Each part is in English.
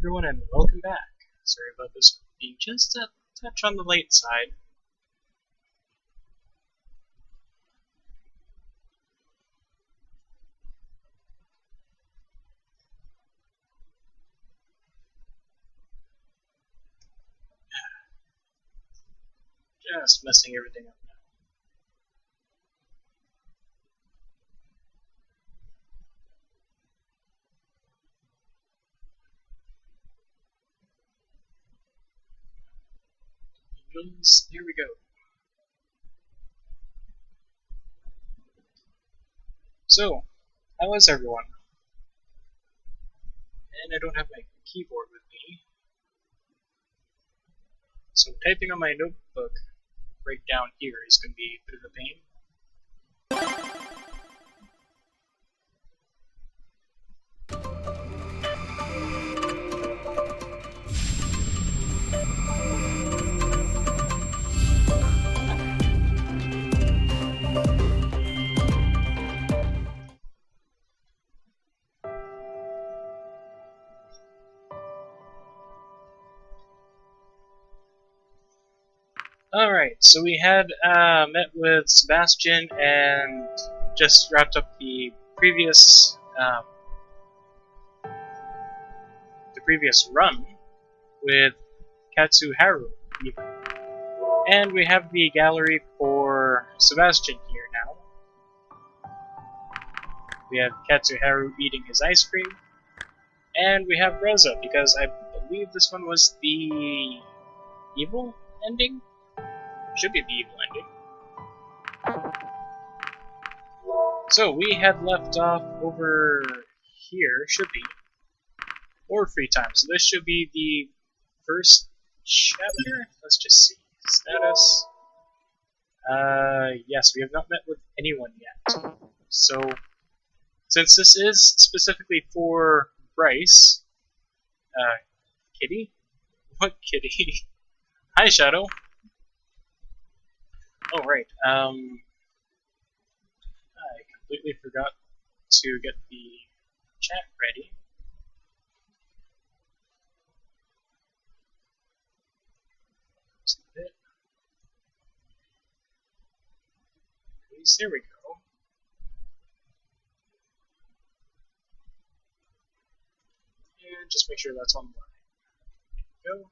everyone, and welcome back. Sorry about this being just a touch on the late side. Just messing everything up now. Angels, here we go. So, how is everyone? And I don't have my keyboard with me. So typing on my notebook right down here is going to be a bit of a pain. Alright, so we had met with Sebastian and just wrapped up the previous run with Katsuharu even. And we have the gallery for Sebastian here now. We have Katsuharu eating his ice cream. And we have Rosa, because I believe this one was the evil ending? Should be the evil ending. So we had left off over here, should be, or free time. So this should be the first chapter. Let's just see. Status. Yes, we have not met with anyone yet. So, since this is specifically for Bryce, Kitty? What Kitty? Hi, Shadow. Oh, right. I completely forgot to get the chat ready. Just a bit. Please, there we go. And just make sure that's on the line. Go.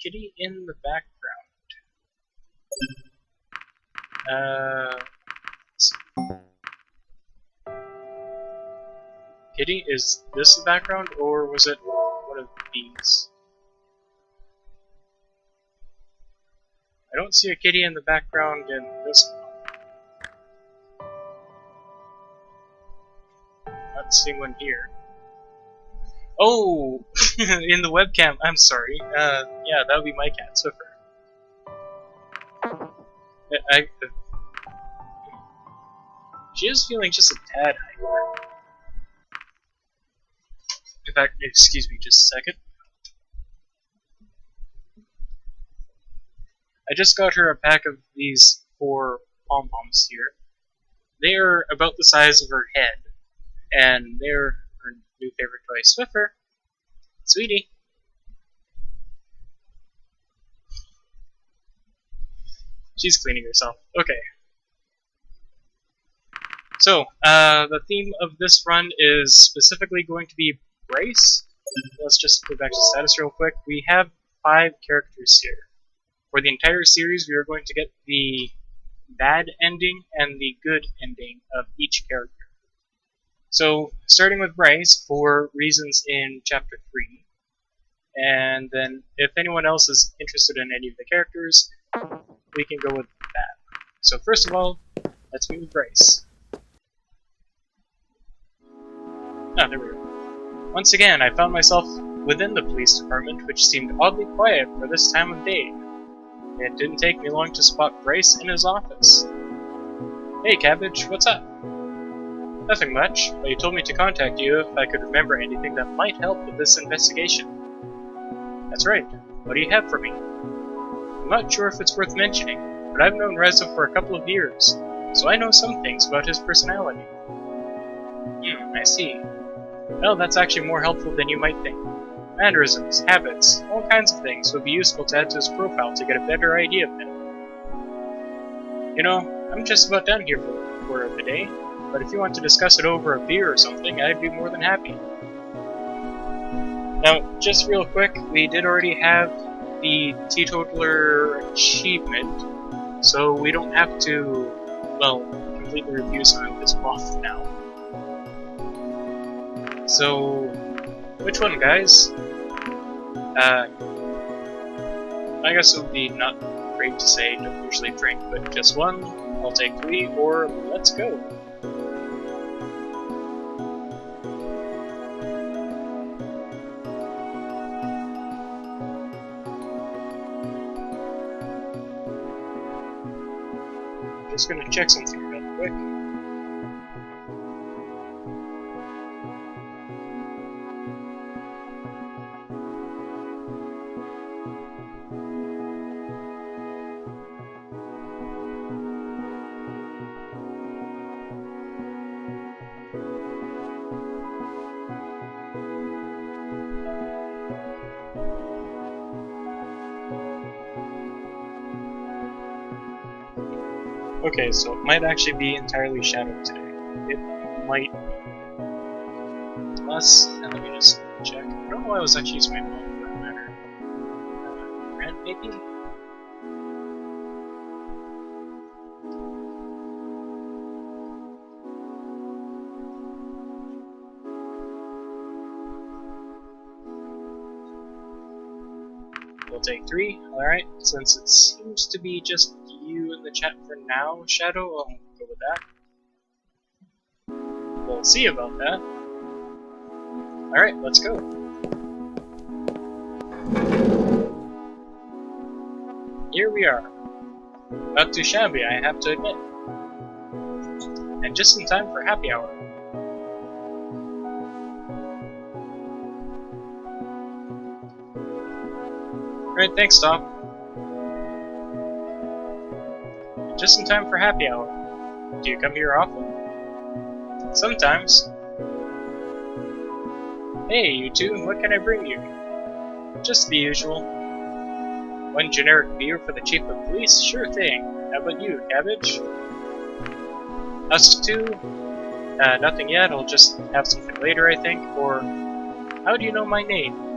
Kitty in the background. Kitty, is this the background, or was it one of these? I don't see a kitty in the background in this one. Not seeing one here. Oh, in the webcam. I'm sorry. Yeah, that would be my cat, Swiffer. She is feeling just a tad hyper. In fact, excuse me, just a second. I just got her a pack of these 4 pom-poms here. They are about the size of her head, and they're her new favorite toy, Swiffer. Sweetie. She's cleaning herself. Okay. So, the theme of this run is specifically going to be Bryce. Let's just go back to status real quick. We have 5 characters here. For the entire series, we are going to get the bad ending and the good ending of each character. So, starting with Bryce, for reasons in Chapter 3. And then, if anyone else is interested in any of the characters, we can go with that. So first of all, let's meet with Bryce. Ah, there we go. Once again, I found myself within the police department, which seemed oddly quiet for this time of day. It didn't take me long to spot Bryce in his office. Hey, Cabbage, what's up? Nothing much, but you told me to contact you if I could remember anything that might help with this investigation. That's right. What do you have for me? I'm not sure if it's worth mentioning, but I've known Reza for a couple of years, so I know some things about his personality. I see. Well, that's actually more helpful than you might think. Mannerisms, habits, all kinds of things would be useful to add to his profile to get a better idea of him. You know, I'm just about done here for the day, but if you want to discuss it over a beer or something, I'd be more than happy. Now, just real quick, we did already have the teetotaler achievement, so we don't have to, well, completely review some of his buff now. So, which one, guys? I guess it would be not great to say don't usually drink, but just one, I'll take 3, or let's go. Just gonna check something real quick. Okay, so it might actually be entirely shadowed today. It might be. Unless, and let me just check. I don't know why I was actually using my phone for that matter. Grant, maybe? We'll take 3, alright. Since it seems to be just you in the chat for now, Shadow, I'll go with that. We'll see about that. Alright, let's go. Here we are. Not too shabby, I have to admit. And just in time for happy hour. Alright, thanks, Tom. And just in time for happy hour. Do you come here often? Sometimes. Hey, you two, what can I bring you? Just the usual. 1 generic beer for the chief of police? Sure thing. How about you, Cabbage? Us two? Nothing yet, I'll just have something later, I think. Or, how do you know my name?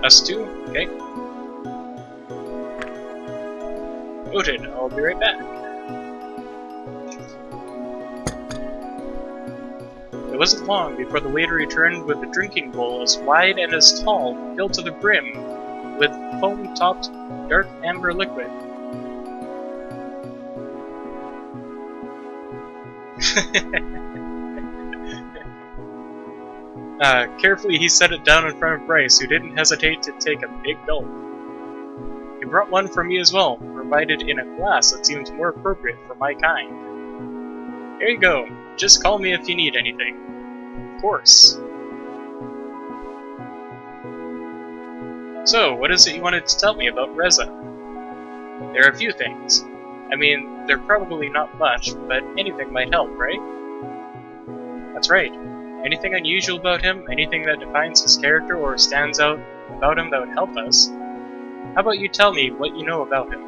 Us two? Okay. Noted, I'll be right back. It wasn't long before the waiter returned with a drinking bowl as wide and as tall, filled to the brim with foam-topped dark amber liquid. Carefully he set it down in front of Bryce, who didn't hesitate to take a big gulp. He brought one for me as well, provided in a glass that seemed more appropriate for my kind. Here you go. Just call me if you need anything. Of course. So, what is it you wanted to tell me about Reza? There are a few things. I mean, they're probably not much, but anything might help, right? That's right. Anything unusual about him, anything that defines his character or stands out about him that would help us. How about you tell me what you know about him?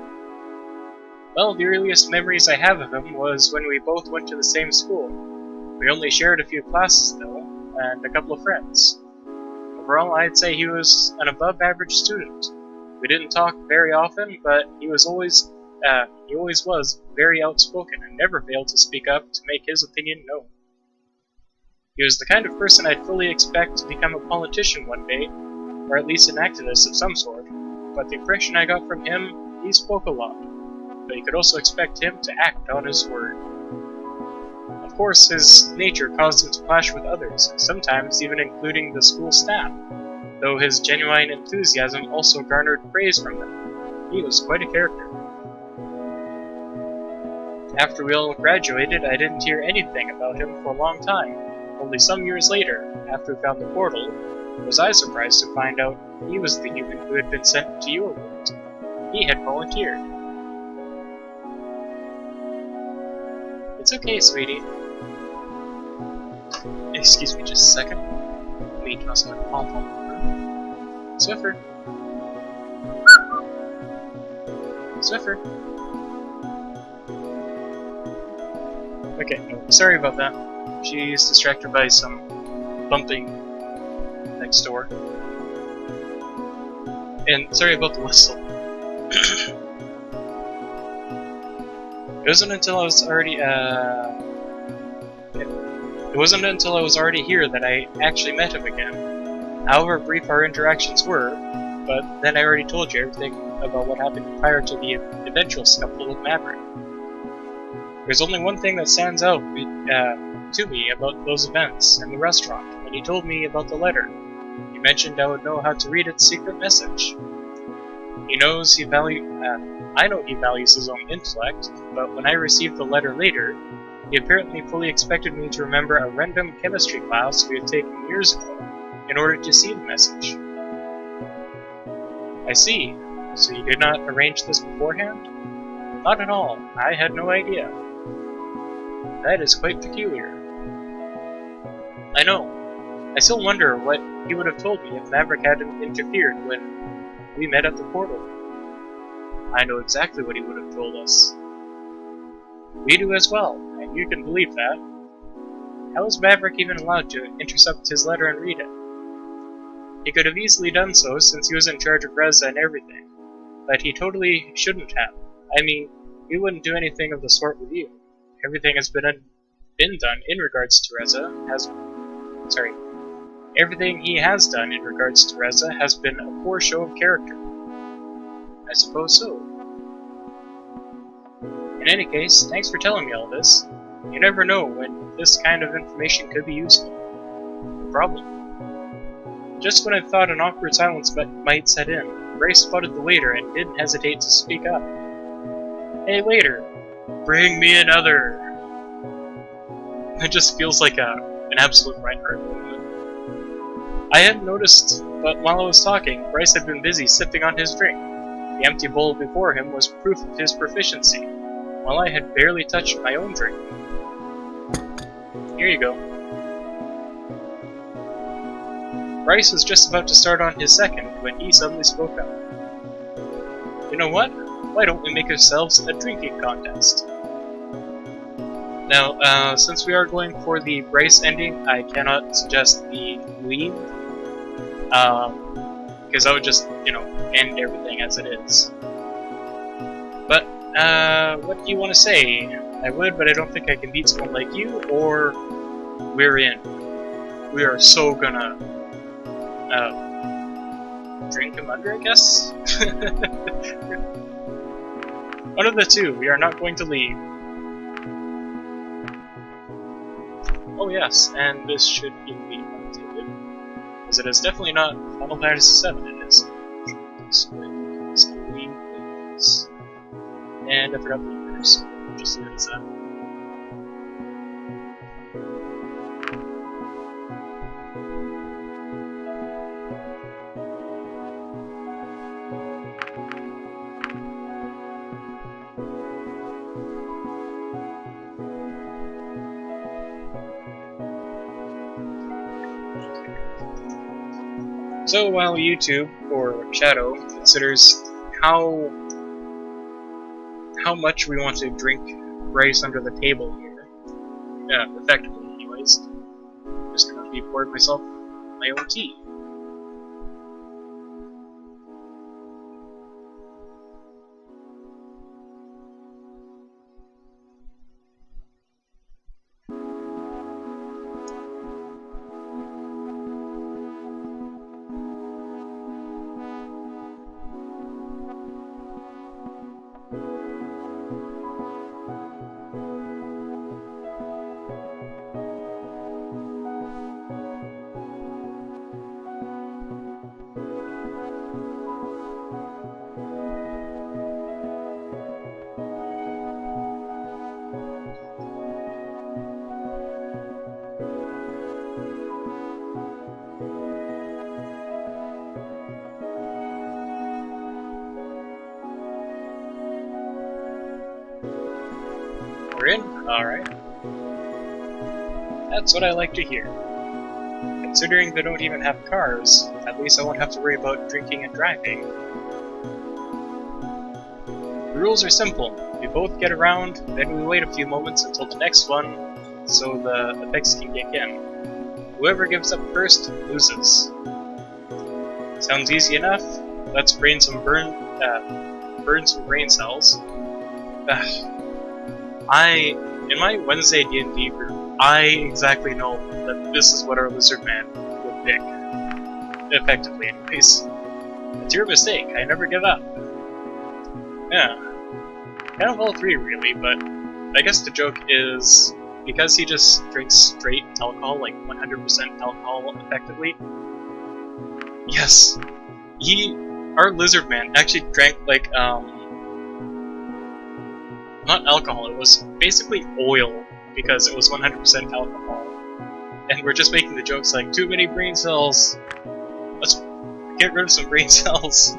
Well, the earliest memories I have of him was when we both went to the same school. We only shared a few classes, though, and a couple of friends. Overall, I'd say he was an above-average student. We didn't talk very often, but he always was very outspoken and never failed to speak up to make his opinion known. He was the kind of person I'd fully expect to become a politician one day, or at least an activist of some sort, but the impression I got from him, he spoke a lot, but you could also expect him to act on his word. Of course, his nature caused him to clash with others, sometimes even including the school staff, though his genuine enthusiasm also garnered praise from them. He was quite a character. After we all graduated, I didn't hear anything about him for a long time. Only some years later, after we found the portal, Was I surprised to find out he was the human who had been sent to your world. He had volunteered. It's okay, sweetie. Excuse me just a second. Let me toss my pom-pom over. Swiffer. Swiffer. Okay, no, sorry about that. She's distracted by some bumping next door. And sorry about the whistle. It wasn't until I was already here that I actually met him again. However brief our interactions were, but then I already told you everything about what happened prior to the eventual scuffle with Maverick. There's only one thing that stands out to me about those events in the restaurant, when he told me about the letter. He mentioned I would know how to read its secret message. I know he values his own intellect, but when I received the letter later, he apparently fully expected me to remember a random chemistry class we had taken years ago in order to see the message. I see. So you did not arrange this beforehand? Not at all. I had no idea. That is quite peculiar. I know. I still wonder what he would have told me if Maverick hadn't interfered when we met at the portal. I know exactly what he would have told us. We do as well, and you can believe that. How was Maverick even allowed to intercept his letter and read it? He could have easily done so since he was in charge of Reza and everything, but he totally shouldn't have. I mean, we wouldn't do anything of the sort with you. Everything has been done in regards to Reza Everything he has done in regards to Reza has been a poor show of character. I suppose so. In any case, thanks for telling me all this. You never know when this kind of information could be useful. No problem. Just when I thought an awkward silence might set in, Bryce spotted the waiter and didn't hesitate to speak up. Hey waiter, bring me another. It just feels like an absolute Reinhardt moment. I hadn't noticed, but while I was talking, Bryce had been busy sipping on his drink. The empty bowl before him was proof of his proficiency, while I had barely touched my own drink. Here you go. Bryce was just about to start on his second when he suddenly spoke up. You know what? Why don't we make ourselves a drinking contest? Now, since we are going for the Bryce ending, I cannot suggest the leave. Because I would just, end everything as it is. But, what do you want to say? I would, but I don't think I can beat someone like you, or we're in. We are so gonna, drink him under, I guess? One of the two, we are not going to leave. Oh yes, and this should even be updated, because it is definitely not Final Fantasy VII, it is Scaly Wings. And I forgot the leaders, just leave it as that. So while YouTube, or Shadow, considers how much we want to drink Bryce under the table here, effectively anyways, I'm just gonna be pouring myself my own tea. We're in? Alright. That's what I like to hear. Considering they don't even have cars, at least I won't have to worry about drinking and driving. The rules are simple. We both get around, then we wait a few moments until the next one, so the effects can kick in. Whoever gives up first loses. Sounds easy enough. Let's burn some brain cells. In my Wednesday D&D group, I exactly know that this is what our lizard man would pick. Effectively, anyways. It's your mistake. I never give up. Yeah. Kind of all three, really, but I guess the joke is because he just drinks straight alcohol, like 100% alcohol, effectively. Yes, our lizard man actually drank like not alcohol. It was basically oil because it was 100% alcohol, and we're just making the jokes like too many brain cells. Let's get rid of some brain cells.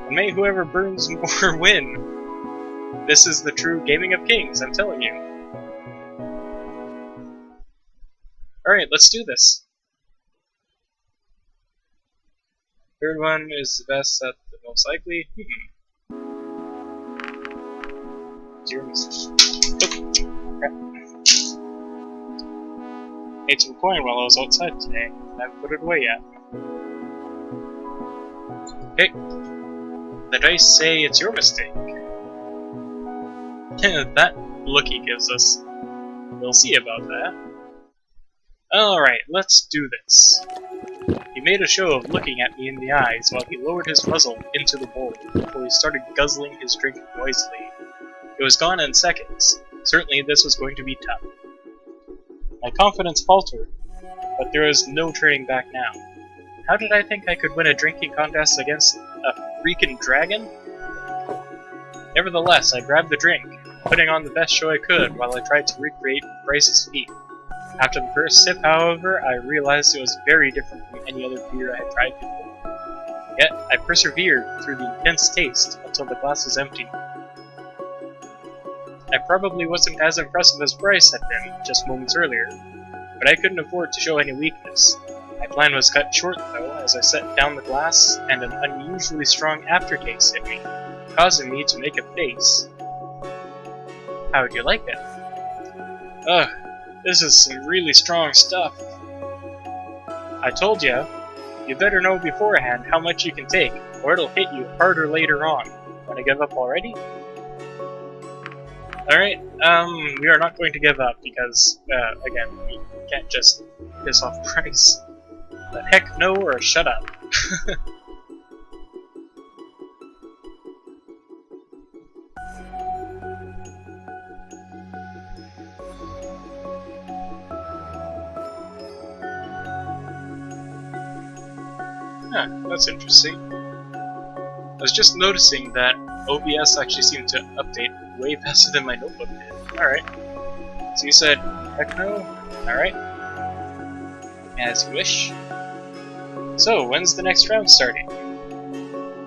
And may whoever burns more win. This is the true gaming of kings, I'm telling you. Alright, let's do this. Third one is the best at the most likely. Zero misses. Oh, crap. Made some coin while I was outside today. I haven't put it away yet. Okay. The dice say it's your mistake. That look he gives us. We'll see about that. Alright, let's do this. He made a show of looking at me in the eyes while he lowered his muzzle into the bowl before he started guzzling his drink noisily. It was gone in seconds. Certainly this was going to be tough. My confidence faltered, but there was no turning back now. How did I think I could win a drinking contest against a freaking dragon? Nevertheless, I grabbed the drink, putting on the best show I could while I tried to recreate Bryce's feat. After the first sip, however, I realized it was very different from any other beer I had tried before. Yet, I persevered through the intense taste until the glass was empty. I probably wasn't as impressive as Bryce had been just moments earlier, but I couldn't afford to show any weakness. My plan was cut short, though, as I set down the glass and an unusually strong aftertaste hit me, causing me to make a face. How would you like it? Ugh. This is some really strong stuff. I told ya, you better know beforehand how much you can take, or it'll hit you harder later on. Wanna give up already? Alright, we are not going to give up because, again, we can't just piss off Bryce. The heck no, or shut up. Huh, that's interesting. I was just noticing that OBS actually seemed to update way faster than my notebook did. Alright. So you said, heck no? Alright. As you wish. So, when's the next round starting?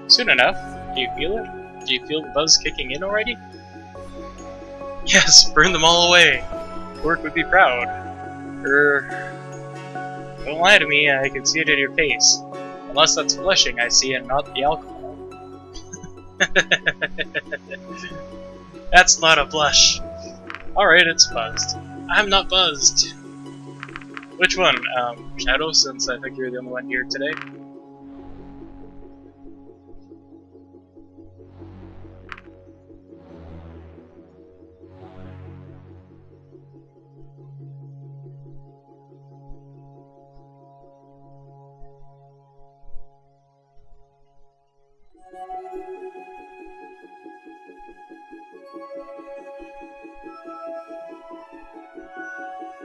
Soon enough. Do you feel it? Do you feel the buzz kicking in already? Yes, burn them all away. Orc would be proud. Don't lie to me, I can see it in your face. Unless that's blushing I see and not the alcohol. That's not a blush. Alright, it's buzzed. I'm not buzzed. Which one? Shadow, since I think you're the only one here today?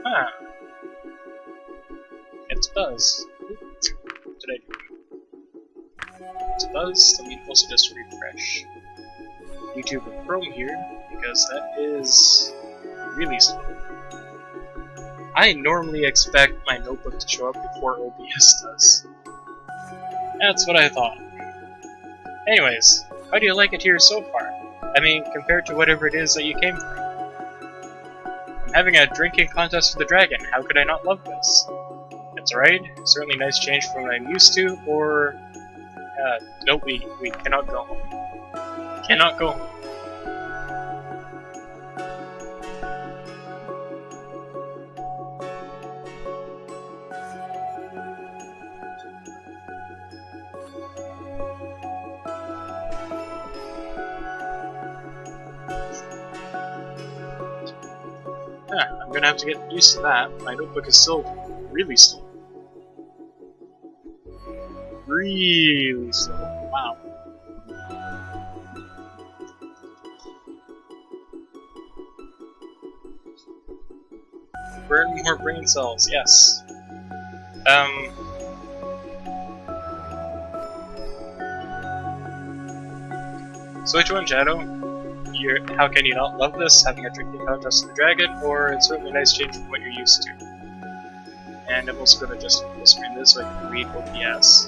Huh. It's buzz. What did I do? It's buzz, let me also just refresh. YouTube and Chrome here, because that is really slow. I normally expect my notebook to show up before OBS does. That's what I thought. Anyways, how do you like it here so far? I mean, compared to whatever it is that you came from. Having a drinking contest with the dragon, how could I not love this? That's alright, certainly nice change from what I'm used to, or... nope, we cannot go home. Cannot go home. I'm gonna have to get used to that. My notebook is still really slow. Really slow. Wow. Burn more brain cells, yes. So which one, Shadow? How can you not love this? Having a drinking contest with the dragon, or it's certainly a nice change from what you're used to. And I'm also going to just full screen this so I can read both the yes.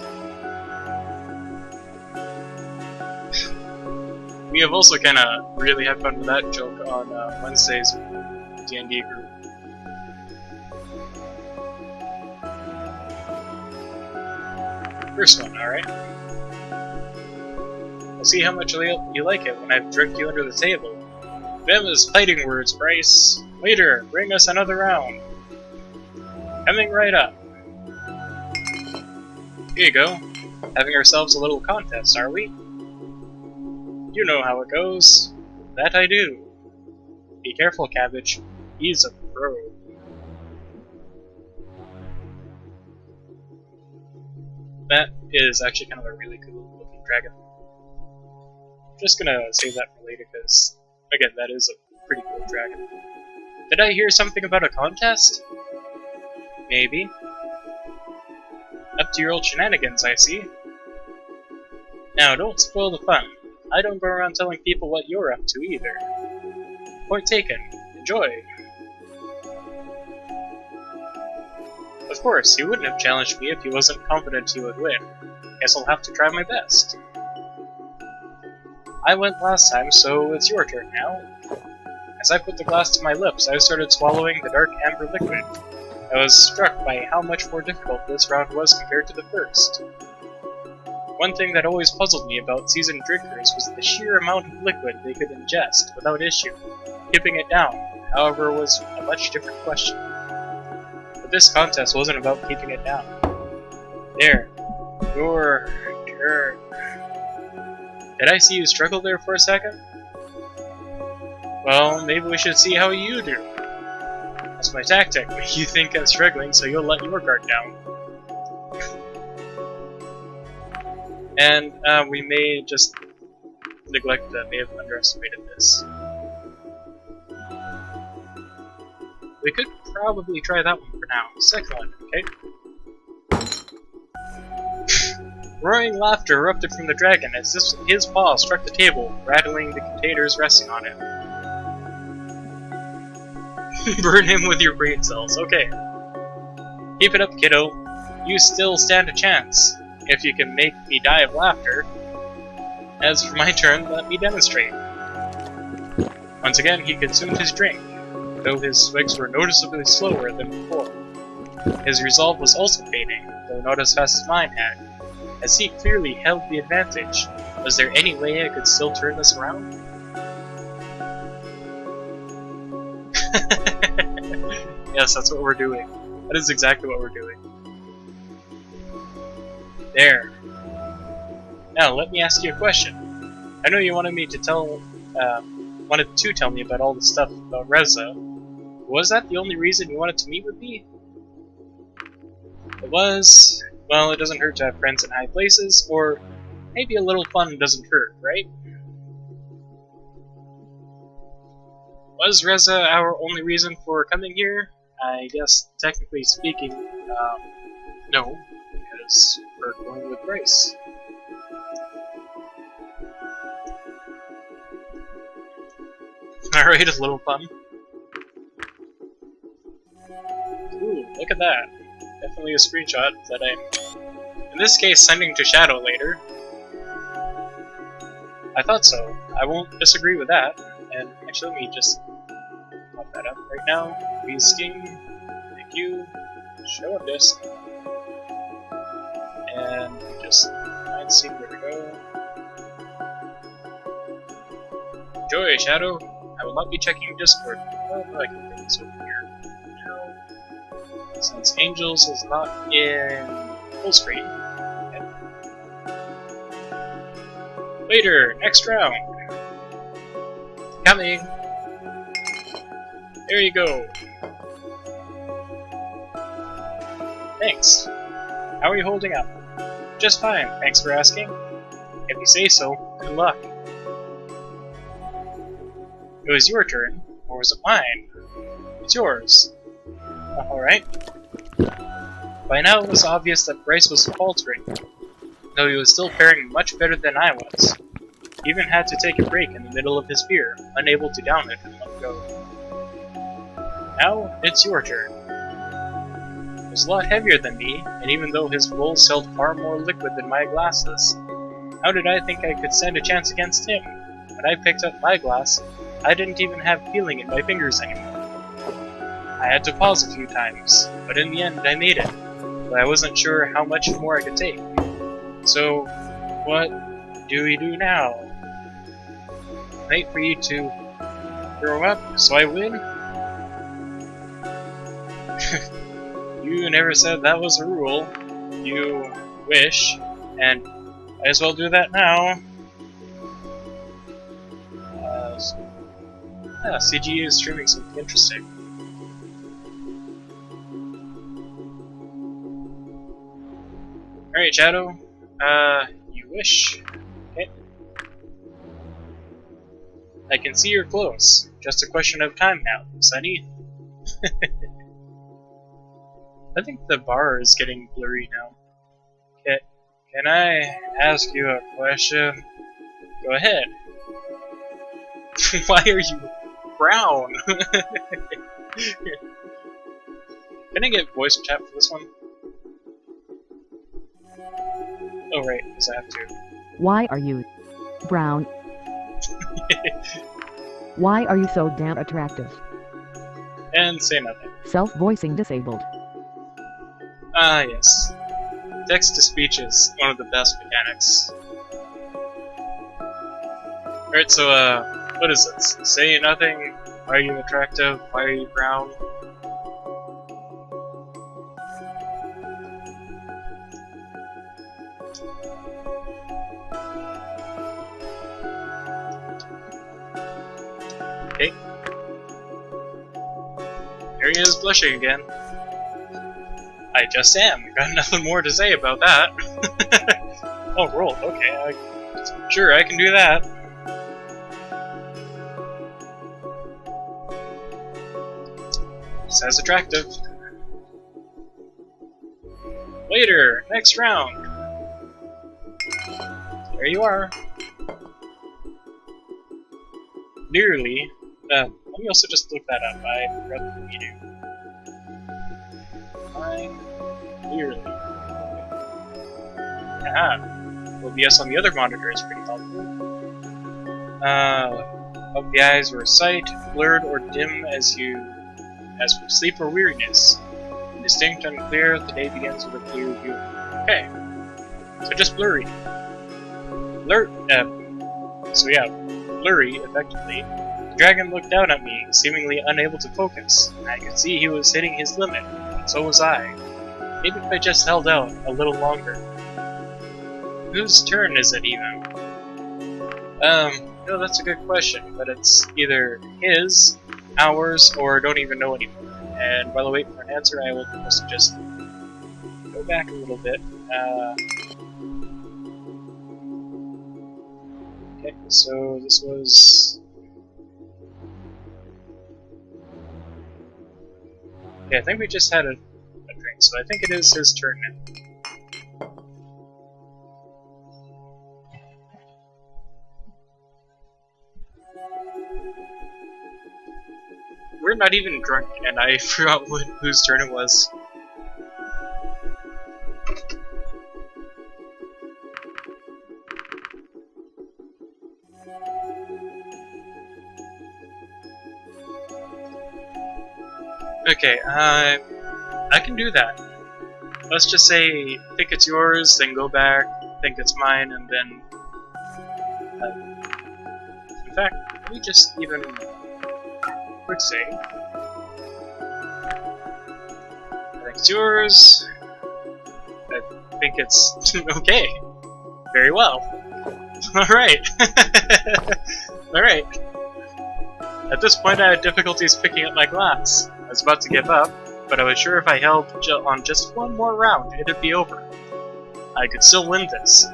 We have also kind of really had fun with that joke on Wednesday's D&D group. First one, alright. I'll see how much you like it when I've drinked you under the table. Famous fighting words, Bryce. Waiter, bring us another round. Coming right up. Here you go. Having ourselves a little contest, are we? You know how it goes. That I do. Be careful, Cabbage. He's a pro. That is actually kind of a really cool looking dragon. Just gonna save that for later because, again, that is a pretty cool dragon. Did I hear something about a contest? Maybe. Up to your old shenanigans, I see. Now, don't spoil the fun. I don't go around telling people what you're up to either. Point taken. Enjoy. Of course, he wouldn't have challenged me if he wasn't confident he would win. Guess I'll have to try my best. I went last time, so it's your turn now. As I put the glass to my lips, I started swallowing the dark amber liquid. I was struck by how much more difficult this round was compared to the first. One thing that always puzzled me about seasoned drinkers was the sheer amount of liquid they could ingest without issue. Keeping it down, however, was a much different question. But this contest wasn't about keeping it down. There. Your turn. Did I see you struggle there for a second? Well, maybe we should see how you do. That's my tactic. You think I'm struggling, so you'll let your guard down. And we may just neglect that, may have underestimated this. We could probably try that one for now. Second one, okay? Roaring laughter erupted from the dragon as his paw struck the table, rattling the containers resting on it. Burn him with your brain cells, okay. Keep it up, kiddo. You still stand a chance, if you can make me die of laughter. As for my turn, let me demonstrate. Once again, he consumed his drink, though his swigs were noticeably slower than before. His resolve was also fading, though not as fast as mine had. As he clearly held the advantage, was there any way I could still turn this around? Yes, that's what we're doing. That is exactly what we're doing. There. Now, let me ask you a question. I know you wanted to tell me about all the stuff about Reza. Was that the only reason you wanted to meet with me? It was. Well, it doesn't hurt to have friends in high places, or maybe a little fun doesn't hurt, right? Was Reza our only reason for coming here? I guess, technically speaking, no, because we're going with Bryce. Alright, a little fun. Ooh, look at that. Definitely a screenshot that I'm, in this case, sending to Shadow later. I thought so. I won't disagree with that. And actually, let me just modify that up right now. Please sting. Thank you. Show up disc. And just find scene. There we go. Enjoy, Shadow. I will not be checking Discord. Oh, but I can bring this over here now. Since Angels is not in full screen. Okay. Later, next round. Coming. There you go. Thanks. How are you holding up? Just fine, thanks for asking. If you say so, good luck. It was your turn, or was it mine? It's yours. Alright. By now it was obvious that Bryce was faltering, though he was still faring much better than I was. He even had to take a break in the middle of his beer, unable to down it and let go. Now, it's your turn. He was a lot heavier than me, and even though his bowls held far more liquid than my glasses, how did I think I could stand a chance against him? When I picked up my glass, I didn't even have feeling in my fingers anymore. I had to pause a few times, but in the end I made it, but I wasn't sure how much more I could take. So, what do we do now? Wait for you to throw up, so I win? You never said that was a rule. You wish, and I as well do that now. Yeah, CG is streaming something interesting. Alright, Shadow. You wish. Okay. I can see you're close. Just a question of time now, Sunny. I think the bar is getting blurry now. Okay. Can I ask you a question? Go ahead. Why are you brown? Can I get voice chat for this one? Oh right, because I have to. Why are you brown? Why are you so damn attractive? And say nothing. Self-voicing disabled. Ah yes. Text-to-speech is one of the best mechanics. Alright, so what is this? Say nothing. Why are you attractive? Why are you brown? Okay. Here he is blushing again. I just am. Got nothing more to say about that. Oh, roll. Okay. Sure, I can do that. Says attractive. Later, next round. There you are. Nearly. Let me also just look that up. I forgot the meeting. Fine. Nearly. Aha. OBS on the other monitor is pretty helpful. Hope the eyes were sight, blurred or dim as from sleep or weariness. Indistinct, unclear, the day begins with a clear view. Okay. So just blurry. So yeah, blurry, effectively. The dragon looked down at me, seemingly unable to focus. I could see he was hitting his limit, and so was I. Maybe if I just held out a little longer. Whose turn is it even? No, that's a good question, but it's either his, ours, or don't even know anymore. And while I wait for an answer, I will just go back a little bit. Okay, so this was... Okay, I think we just had a drink, so I think it is his turn now. We're not even drunk, and I forgot whose turn it was. Okay, I can do that. Let's just say, think it's yours, then go back, think it's mine, and then... in fact, let me just even... quick save. I think it's yours. I think it's... okay. Very well. Alright. Alright. At this point I had difficulties picking up my glass. I was about to give up, but I was sure if I held on just one more round, it'd be over. I could still win this.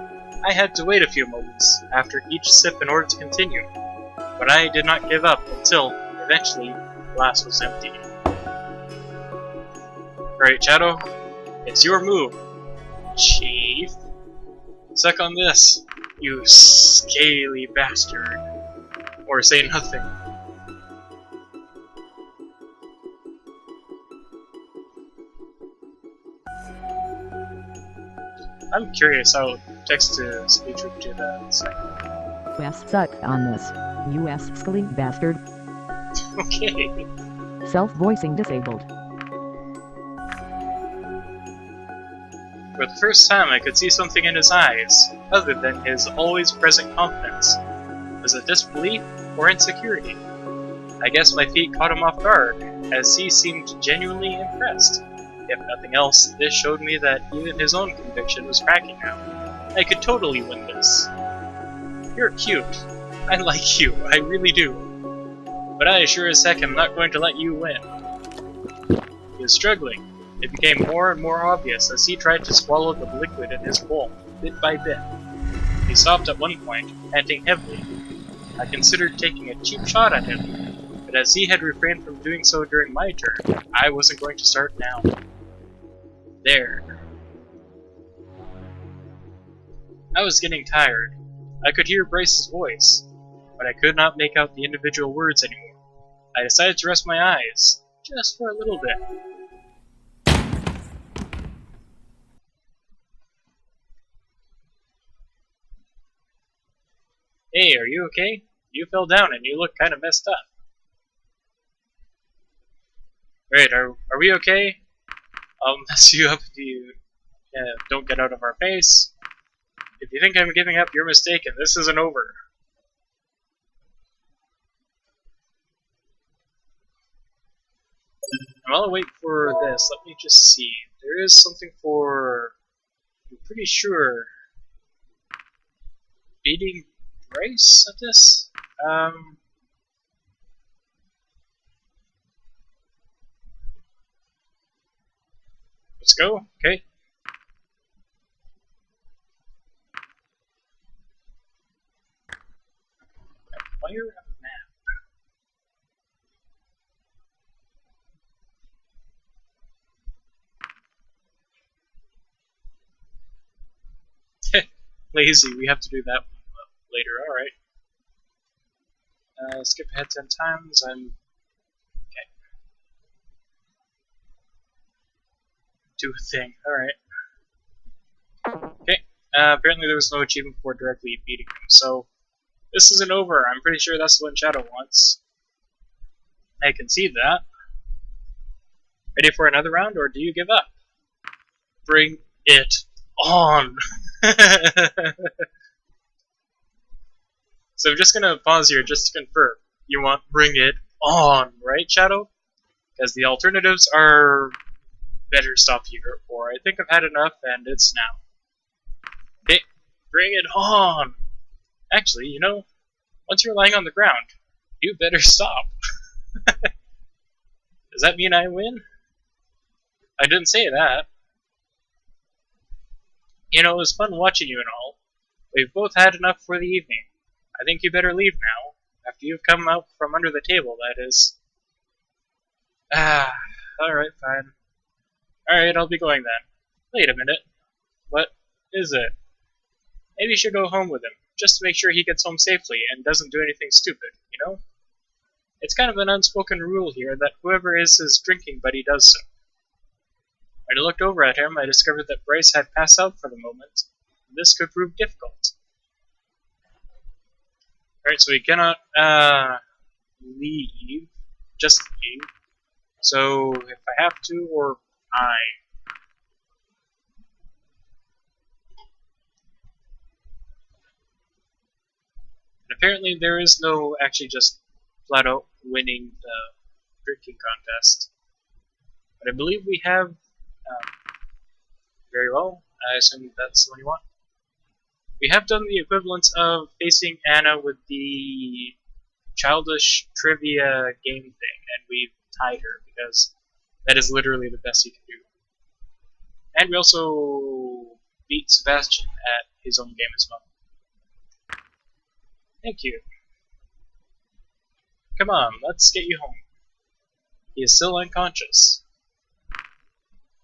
I had to wait a few moments after each sip in order to continue, but I did not give up until, eventually, the glass was empty. Alright, Shadow, it's your move. Chief. Suck on this, you scaly bastard. Or say nothing. I'm curious how text-to-speech would do that. Yes, suck on this, you scaly bastard. Okay. Self-voicing disabled. For the first time, I could see something in his eyes, other than his always-present confidence. Was it disbelief or insecurity? I guess my feet caught him off guard, as he seemed genuinely impressed. If nothing else, this showed me that even his own conviction was cracking now. I could totally win this. You're cute. I like you, I really do. But I sure as heck am not going to let you win. He was struggling. It became more and more obvious as he tried to swallow the liquid in his bowl, bit by bit. He stopped at one point, panting heavily. I considered taking a cheap shot at him, but as he had refrained from doing so during my turn, I wasn't going to start now. There. I was getting tired. I could hear Bryce's voice, but I could not make out the individual words anymore. I decided to rest my eyes, just for a little bit. Hey, are you okay? You fell down and you look kind of messed up. Wait, are we okay? I'll mess you up if you don't get out of our face. If you think I'm giving up, you're mistaken. This isn't over. And while I wait for this, let me just see. There is something for... I'm pretty sure... beating Bryce at this? Let's go. Okay. Fire a map. Lazy. We have to do that later. Alright. Skip ahead 10 times. Okay. Do a thing. Alright. Okay. Apparently there was no achievement for directly beating him, so this isn't over. I'm pretty sure that's what Shadow wants. I can see that. Ready for another round, or do you give up? Bring it on! So I'm just gonna pause here just to confirm. You want bring it on, right, Shadow? Because the alternatives are better stop here, or I think I've had enough and it's now. Okay, bring it on! Actually, you know, once you're lying on the ground, you better stop. Does that mean I win? I didn't say that. You know, it was fun watching you and all. We've both had enough for the evening. I think you better leave now, after you've come out from under the table, that is. Ah, alright, fine. Alright, I'll be going then. Wait a minute. What is it? Maybe you should go home with him, just to make sure he gets home safely and doesn't do anything stupid, you know? It's kind of an unspoken rule here that whoever is his drinking buddy does so. When I looked over at him, I discovered that Bryce had passed out for the moment. This could prove difficult. Alright, so we cannot, leave. Just leave. So, if I have to, or I. And apparently there is no actually just flat out winning the drinking contest. But I believe we have, very well, I assume that's the one you want. We have done the equivalent of facing Anna with the childish trivia game thing, and we've tied her, because that is literally the best you can do. And we also beat Sebastian at his own game as well. Thank you. Come on, let's get you home. He is still unconscious.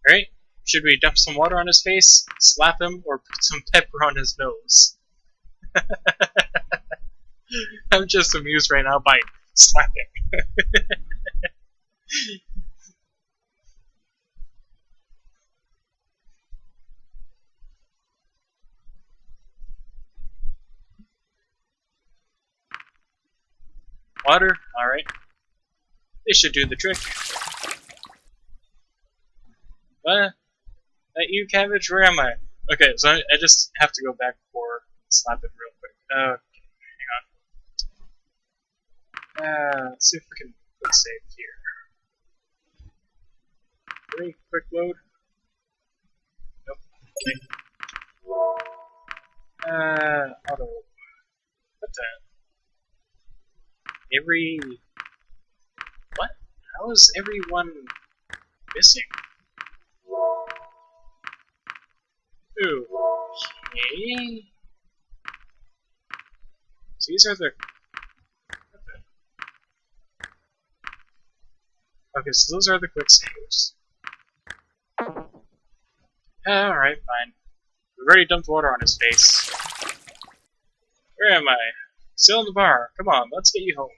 Alright, should we dump some water on his face, slap him, or put some pepper on his nose? I'm just amused right now by slapping. Water? Alright. This should do the trick. What? That you, Cabbage? Where am I? Okay, so I just have to go back for slap it real quick. Okay, hang on. Let's see if we can quick save here. Really quick load? Nope. Okay. Auto. What the? What? How is everyone missing? Ooh. Okay. So these are the. Okay, so those are the quick saves. Alright, fine. We've already dumped water on his face. Where am I? Still in the bar. Come on, let's get you home.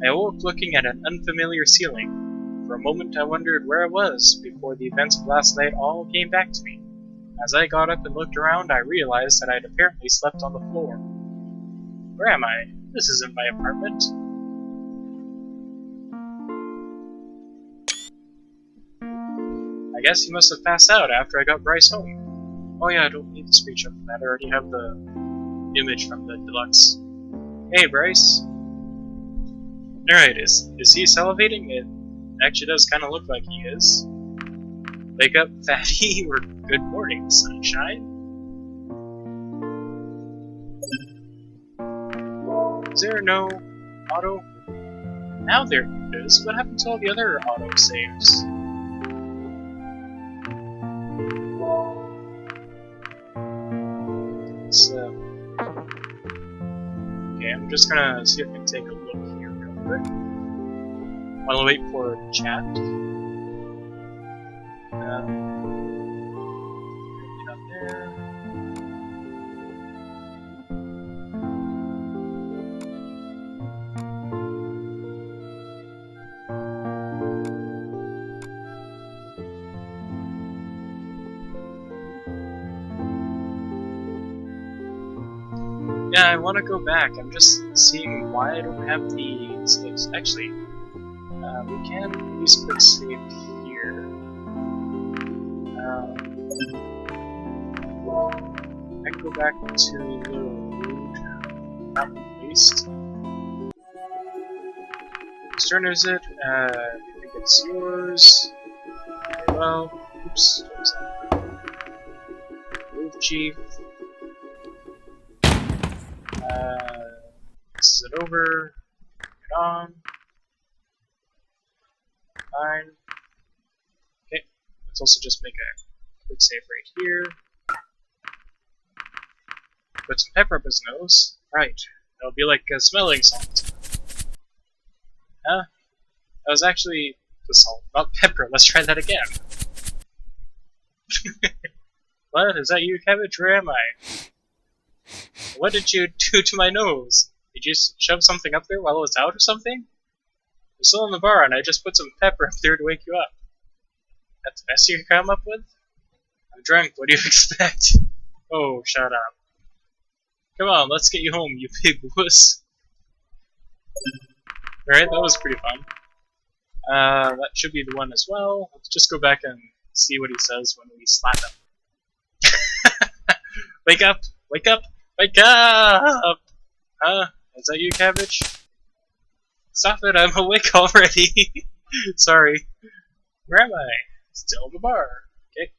I awoke looking at an unfamiliar ceiling. For a moment I wondered where I was before the events of last night all came back to me. As I got up and looked around, I realized that I had apparently slept on the floor. Where am I? This isn't my apartment. I guess he must have passed out after I got Bryce home. Oh yeah, I don't need the screenshot for that. I already have the image from the deluxe. Hey, Bryce. Alright, is he salivating? It actually does kind of look like he is. Wake up, fatty, or good morning, sunshine. Is there no auto? Now there is. What happened to all the other auto saves? Okay, I'm just gonna see if I can take a look here real quick. While I wait for chat. Not there. Yeah, I want to go back. I'm just seeing why I don't have the saves. Actually, we can at least quick save here. I can go back to load. Not waste. Whose turn is it? I think it's yours. Very well. Oops. What was that? Move, Chief. This is it over. Get on. Fine. Okay. Let's also just make a quick save right here. Put some pepper up his nose. Right. That'll be like a smelling salt. Huh? That was actually the salt, not pepper. Let's try that again. What? Is that you, Cabbage? Where am I? What did you do to my nose? Did you shove something up there while it was out or something? You're still in the bar and I just put some pepper up there to wake you up. That's the best you can come up with? I'm drunk, what do you expect? Oh, shut up. Come on, let's get you home, you big wuss. Alright, that was pretty fun. That should be the one as well. Let's just go back and see what he says when we slap him. Wake up! Wake up! Wake up! Is that you, Cabbage? Stop it, I'm awake already! Sorry. Where am I? Still in the bar. Okay.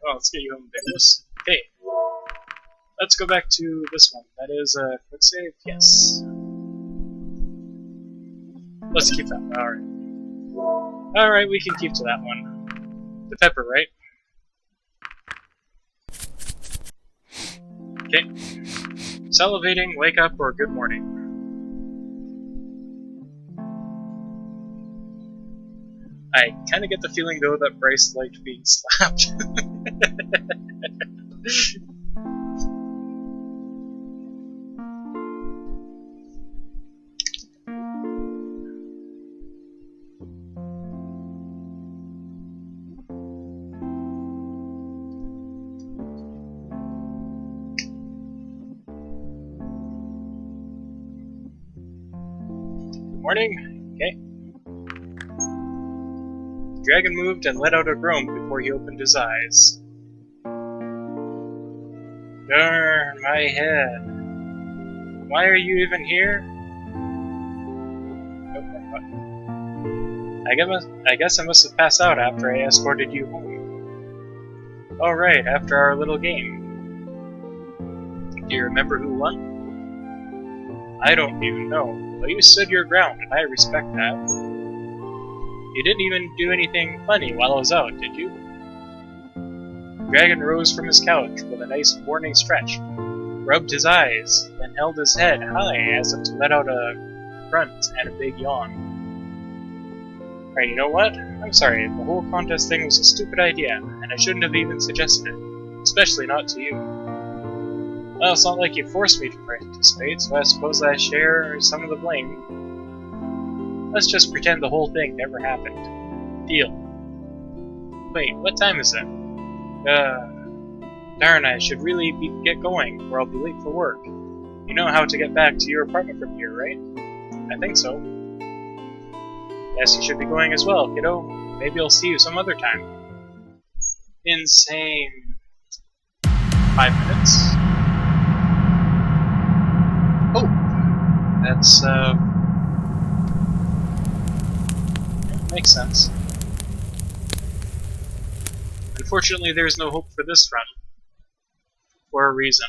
Well, let's get you home, big wuss. Okay. Let's go back to this one. That is a quick save? Yes. Let's keep that. Alright. Alright, we can keep to that one. The pepper, right? Okay. Salivating, wake up, or good morning. I kinda get the feeling, though, that Bryce liked being slapped. Morning. Okay. The dragon moved and let out a groan before he opened his eyes. Darn my head. Why are you even here? I guess I must have passed out after I escorted you home. Oh right, after our little game. Do you remember who won? I don't even know. But you stood your ground, and I respect that. You didn't even do anything funny while I was out, did you? The dragon rose from his couch with a nice morning stretch, rubbed his eyes, then held his head high as if to let out a grunt and a big yawn. Alright, you know what? I'm sorry, the whole contest thing was a stupid idea, and I shouldn't have even suggested it, especially not to you. Well, it's not like you forced me to participate, so I suppose I share some of the blame. Let's just pretend the whole thing never happened. Deal. Wait, what time is it? Darn, I should really get going, or I'll be late for work. You know how to get back to your apartment from here, right? I think so. Guess you should be going as well, kiddo. Maybe I'll see you some other time. Insane. 5 minutes. Oh, that's, makes sense. Unfortunately, there's no hope for this run. For a reason.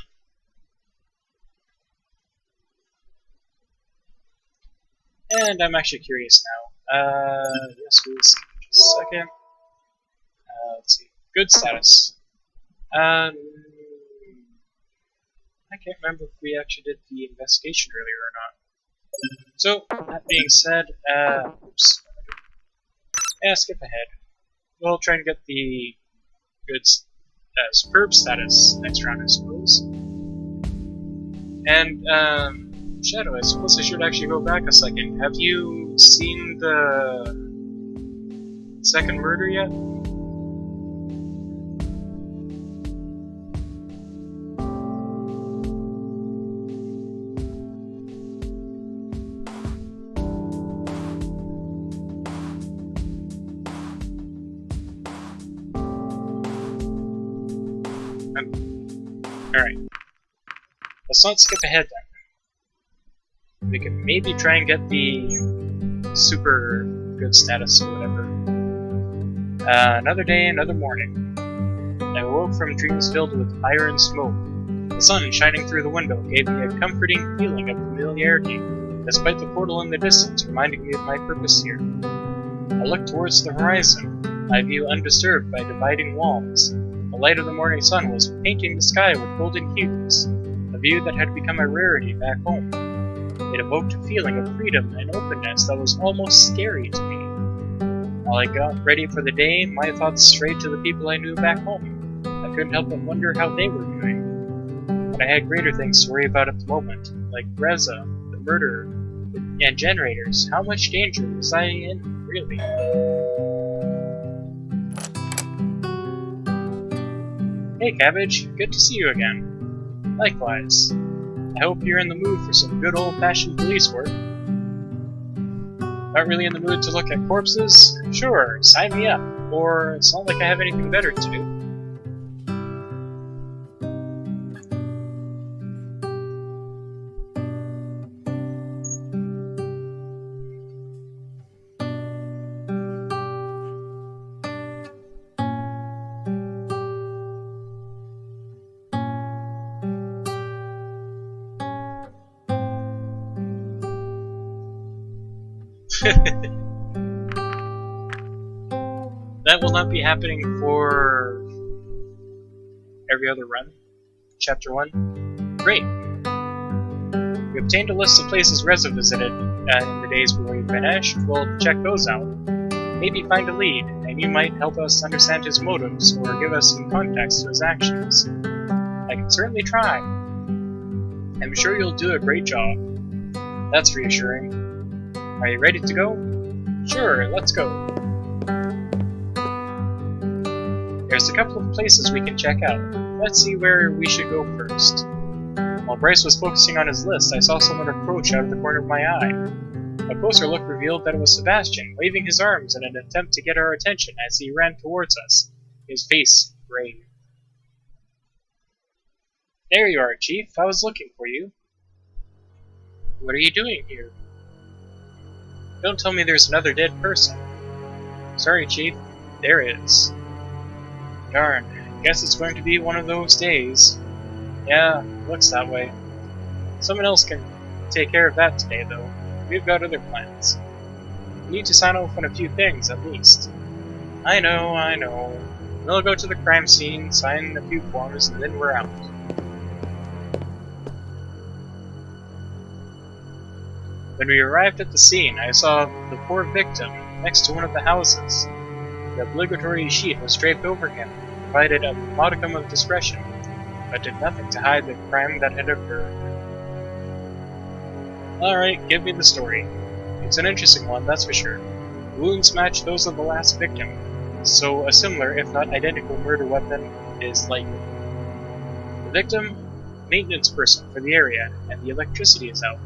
And I'm actually curious now. Yes, we'll skip just a second. Let's see. Good status. I can't remember if we actually did the investigation earlier or not. So, that being said, oops. Yeah, skip ahead. We'll try and get the good, superb status next round, I suppose. And, Shadow, I suppose I should actually go back a second. Have you seen the second murder yet? Alright. Let's not skip ahead then. We can maybe try and get the super good status or whatever. Another day, another morning. I awoke from dreams filled with fire and smoke. The sun shining through the window gave me a comforting feeling of familiarity, despite the portal in the distance reminding me of my purpose here. I looked towards the horizon, my view undisturbed by dividing walls. The light of the morning sun was painting the sky with golden hues, a view that had become a rarity back home. It evoked a feeling of freedom and openness that was almost scary to me. While I got ready for the day, my thoughts strayed to the people I knew back home. I couldn't help but wonder how they were doing. But I had greater things to worry about at the moment, like Reza, the murderer, and generators. How much danger was I in, really? Hey, Cabbage. Good to see you again. Likewise. I hope you're in the mood for some good old-fashioned police work. Not really in the mood to look at corpses? Sure, sign me up. Or it's not like I have anything better to do. That will not be happening for every other run. Chapter 1. Great. We obtained a list of places Reza visited in the days before we finished. We'll check those out. Maybe find a lead, and you might help us understand his motives or give us some context to his actions. I can certainly try. I'm sure you'll do a great job. That's reassuring. Are you ready to go? Sure, let's go. There's a couple of places we can check out. Let's see where we should go first. While Bryce was focusing on his list, I saw someone approach out of the corner of my eye. A closer look revealed that it was Sebastian, waving his arms in an attempt to get our attention as he ran towards us, his face graying. There you are, Chief. I was looking for you. What are you doing here? Don't tell me there's another dead person. Sorry, Chief. There is. Darn. Guess it's going to be one of those days. Yeah, looks that way. Someone else can take care of that today, though. We've got other plans. We need to sign off on a few things, at least. I know. We'll go to the crime scene, sign a few forms, and then we're out. When we arrived at the scene, I saw the poor victim next to one of the houses. The obligatory sheet was draped over him, provided a modicum of discretion, but did nothing to hide the crime that had occurred. Alright, give me the story. It's an interesting one, that's for sure. Wounds match those of the last victim, so a similar, if not identical, murder weapon is likely. The victim? Maintenance person for the area, and the electricity is out.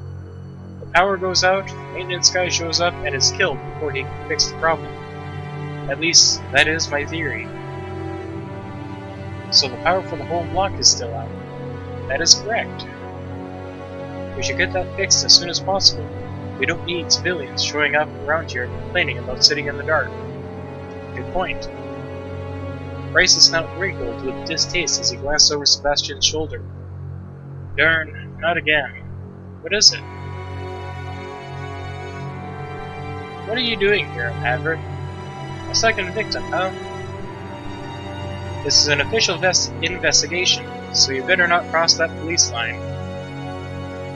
The power goes out, the maintenance guy shows up and is killed before he can fix the problem. At least, that is my theory. So the power for the whole block is still out. That is correct. We should get that fixed as soon as possible. We don't need civilians showing up around here complaining about sitting in the dark. Good point. Bryce's snout wrinkled with distaste as he glanced over Sebastian's shoulder. Darn, not again. What is it? What are you doing here, Maverick? A second victim, huh? This is an official investigation, so you better not cross that police line.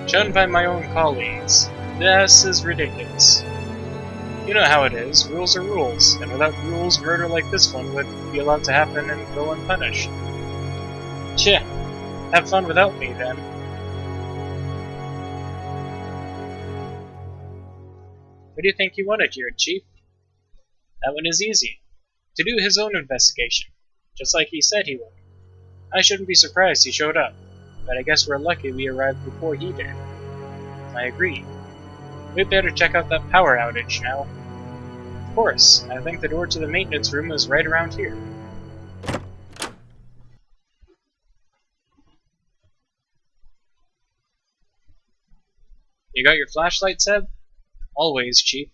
Shunned by my own colleagues. This is ridiculous. You know how it is. Rules are rules, and without rules, murder like this one would be allowed to happen and go unpunished. Cheh. Have fun without me, then. What do you think he wanted here, Chief? That one is easy. To do his own investigation, just like he said he would. I shouldn't be surprised he showed up, but I guess we're lucky we arrived before he did. I agree. We'd better check out that power outage now. Of course, I think the door to the maintenance room is right around here. You got your flashlight, Seb? Always, Chief.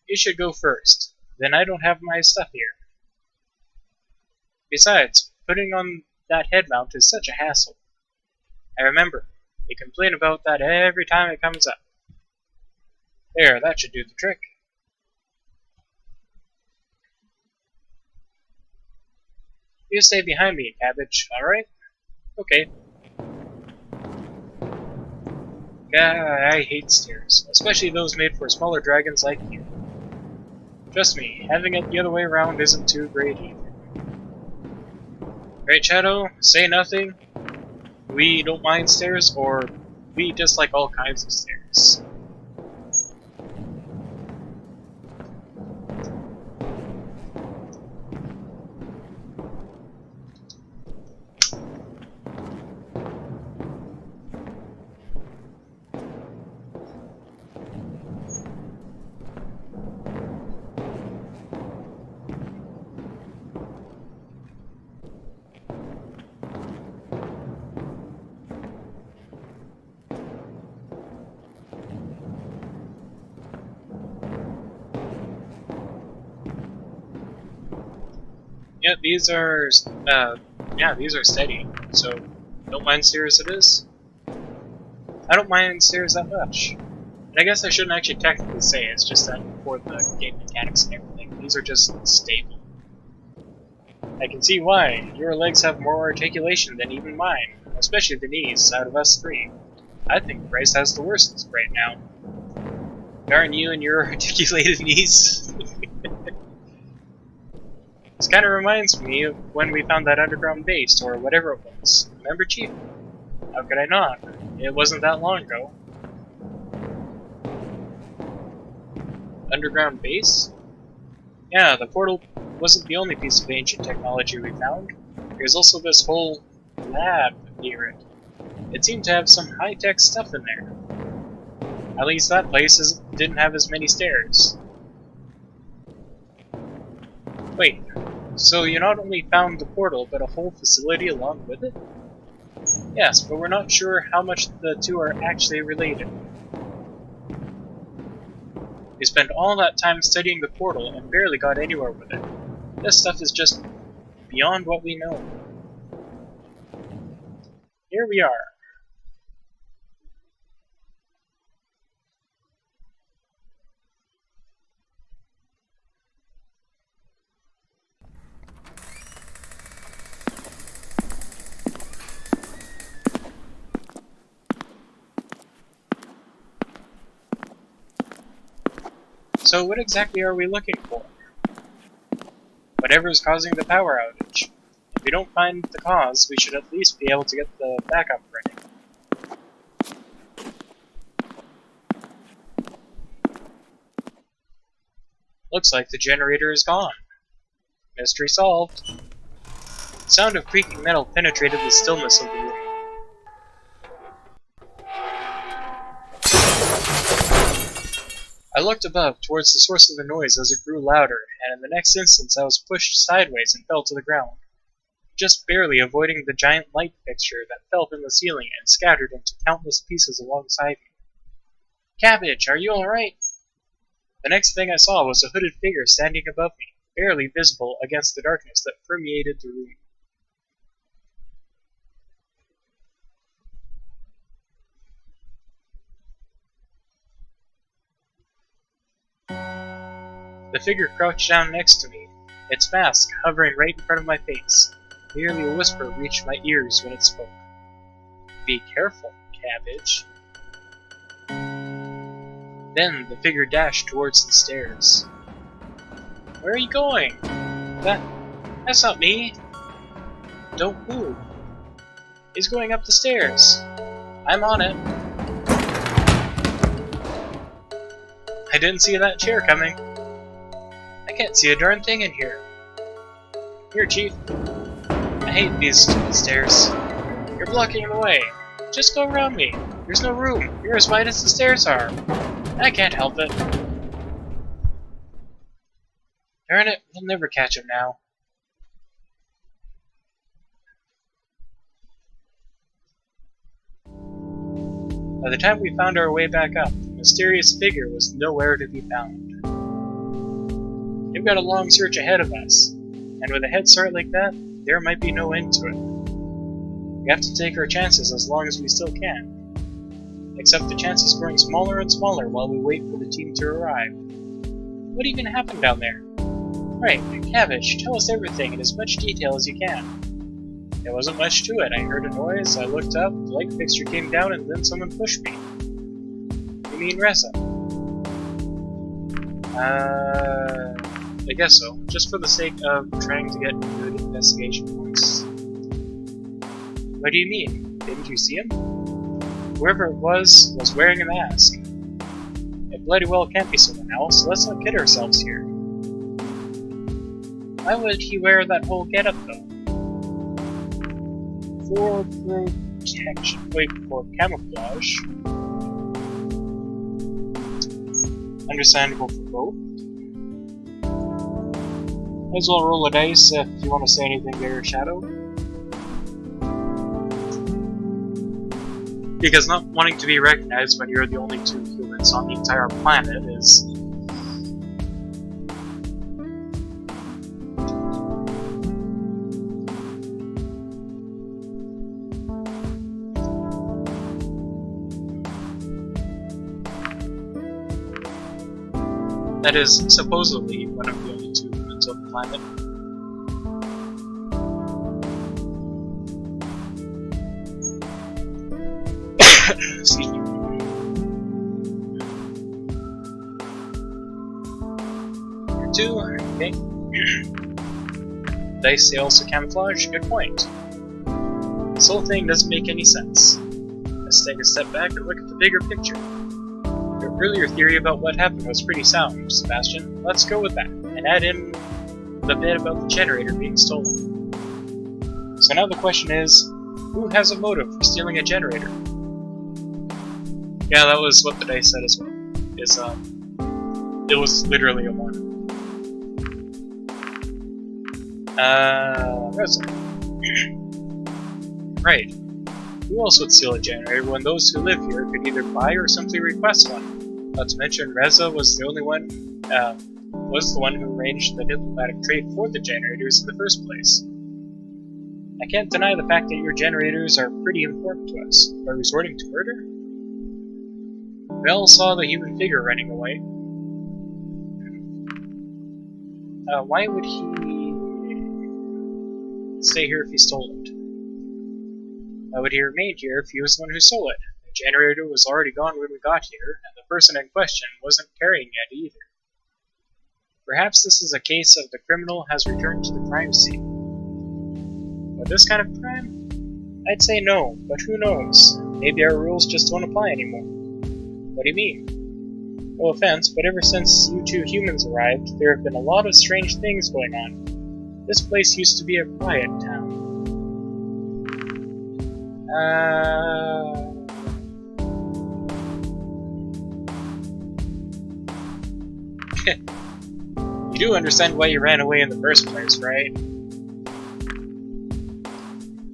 You should go first. Then I don't have my stuff here. Besides, putting on that head mount is such a hassle. I remember. You complain about that every time it comes up. There, that should do the trick. You stay behind me, Cabbage, alright? Okay. I hate stairs, especially those made for smaller dragons like you. Trust me, having it the other way around isn't too great either. Great Shadow, say nothing. We don't mind stairs, or we dislike all kinds of stairs. Yeah, these are steady. So don't mind stairs it is. I don't mind stairs that much. And I guess I shouldn't actually technically say it's just that for the game mechanics and everything, these are just stable. I can see why. Your legs have more articulation than even mine, especially the knees out of us three. I think Bryce has the worst right now. Aren't you and your articulated knees? This kind of reminds me of when we found that underground base, or whatever it was. Remember, Chief? How could I not? It wasn't that long ago. Underground base? Yeah, the portal wasn't the only piece of ancient technology we found. There's also this whole lab near it. It seemed to have some high-tech stuff in there. At least that place didn't have as many stairs. Wait, so you not only found the portal, but a whole facility along with it? Yes, but we're not sure how much the two are actually related. We spent all that time studying the portal and barely got anywhere with it. This stuff is just beyond what we know. Here we are. So what exactly are we looking for? Whatever is causing the power outage. If we don't find the cause, we should at least be able to get the backup running. Looks like the generator is gone. Mystery solved. The sound of creaking metal penetrated the stillness of the room. I looked above, towards the source of the noise as it grew louder, and in the next instant I was pushed sideways and fell to the ground, just barely avoiding the giant light fixture that fell from the ceiling and scattered into countless pieces alongside me. Cabbage, are you alright? The next thing I saw was a hooded figure standing above me, barely visible against the darkness that permeated the room. The figure crouched down next to me, its mask hovering right in front of my face. Nearly a whisper reached my ears when it spoke. Be careful, Cabbage. Then the figure dashed towards the stairs. Where are you going? That's not me. Don't move. He's going up the stairs. I'm on it. I didn't see that chair coming. I can't see a darn thing in here. Here, Chief. I hate these stupid stairs. You're blocking the way. Just go around me. There's no room. You're as wide as the stairs are. I can't help it. Darn it, we'll never catch him now. By the time we found our way back up, the mysterious figure was nowhere to be found. We've got a long search ahead of us, and with a head start like that, there might be no end to it. We have to take our chances as long as we still can. Except the chances growing smaller and smaller while we wait for the team to arrive. What even happened down there? Right, Cabbage, tell us everything in as much detail as you can. There wasn't much to it. I heard a noise, I looked up, the light fixture came down, and then someone pushed me. You mean Reza? I guess so. Just for the sake of trying to get good investigation points. What do you mean? Didn't you see him? Whoever it was wearing a mask. It bloody well can't be someone else, so let's not kid ourselves here. Why would he wear that whole getup though? For protection. Wait, for camouflage. Understandable for both. Might as well roll a dice if you want to say anything there, Shadow. Because not wanting to be recognized when you're the only two humans on the entire planet is... That is supposedly one of the only 2 humans on the planet. Excuse me. Here 2, okay. Dice say also camouflage, good point. This whole thing doesn't make any sense. Let's take a step back and look at the bigger picture. Your earlier theory about what happened was pretty sound, Sebastian. Let's go with that, and add in the bit about the generator being stolen. So now the question is, who has a motive for stealing a generator? Yeah, that was what the dice said as well. It was literally a 1. Reza. Right. Who else would steal a generator when those who live here could either buy or simply request one? Not to mention, Reza was the one who arranged the diplomatic trade for the generators in the first place. I can't deny the fact that your generators are pretty important to us. By resorting to murder? We all saw the human figure running away. Why would he stay here if he stole it? Why would he remain here if he was the one who stole it? The generator was already gone when we got here, and the person in question wasn't carrying it either. Perhaps this is a case of the criminal has returned to the crime scene. But this kind of crime? I'd say no, but who knows? Maybe our rules just don't apply anymore. What do you mean? No offense, but ever since you 2 humans arrived, there have been a lot of strange things going on. This place used to be a quiet town. You do understand why you ran away in the first place, right?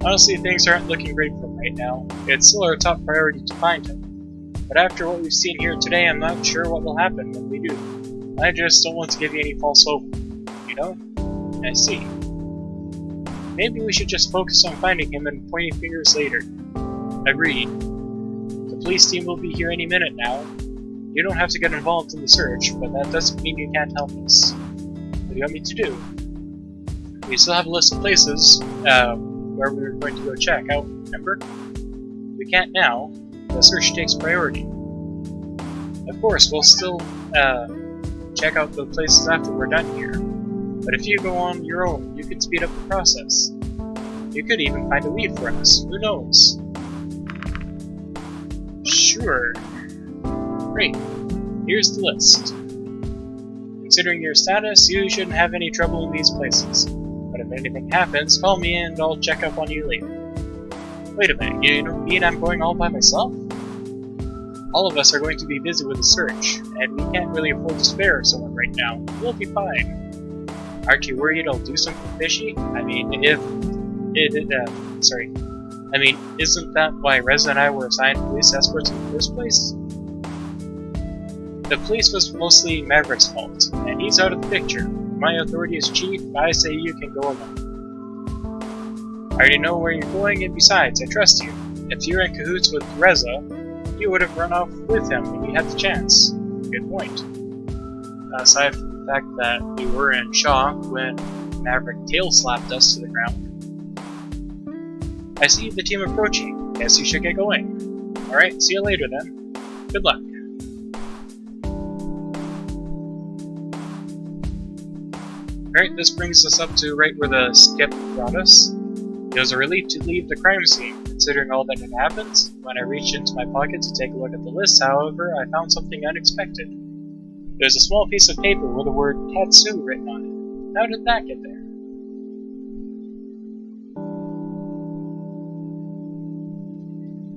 Honestly, things aren't looking great for him right now. It's still our top priority to find him. But after what we've seen here today, I'm not sure what will happen when we do. I just don't want to give you any false hope. You know? I see. Maybe we should just focus on finding him and pointing fingers later. Agreed. The police team will be here any minute now. You don't have to get involved in the search, but that doesn't mean you can't help us. What do you want me to do? We still have a list of places where we were going to go check out, remember? We can't now. The search takes priority. Of course, we'll still check out the places after we're done here. But if you go on your own, you could speed up the process. You could even find a lead for us. Who knows? Sure. Great. Here's the list. Considering your status, you shouldn't have any trouble in these places. But if anything happens, call me and I'll check up on you later. Wait a minute, you don't mean I'm going all by myself? All of us are going to be busy with the search, and we can't really afford to spare someone right now. We'll be fine. Aren't you worried I'll do something fishy? I mean, isn't that why Reza and I were assigned police escorts in the first place? The police was mostly Maverick's fault, and he's out of the picture. My authority as chief, I say you can go alone. I already know where you're going, and besides, I trust you. If you're in cahoots with Reza, you would have run off with him when you had the chance. Good point. Aside from the fact that we were in shock when Maverick tail-slapped us to the ground. I see the team approaching. Guess you should get going. Alright, see you later then. Good luck. Alright, this brings us up to right where the skip brought us. It was a relief to leave the crime scene, considering all that had happened. When I reached into my pocket to take a look at the list, however, I found something unexpected. There was a small piece of paper with the word Tatsu written on it. How did that get there?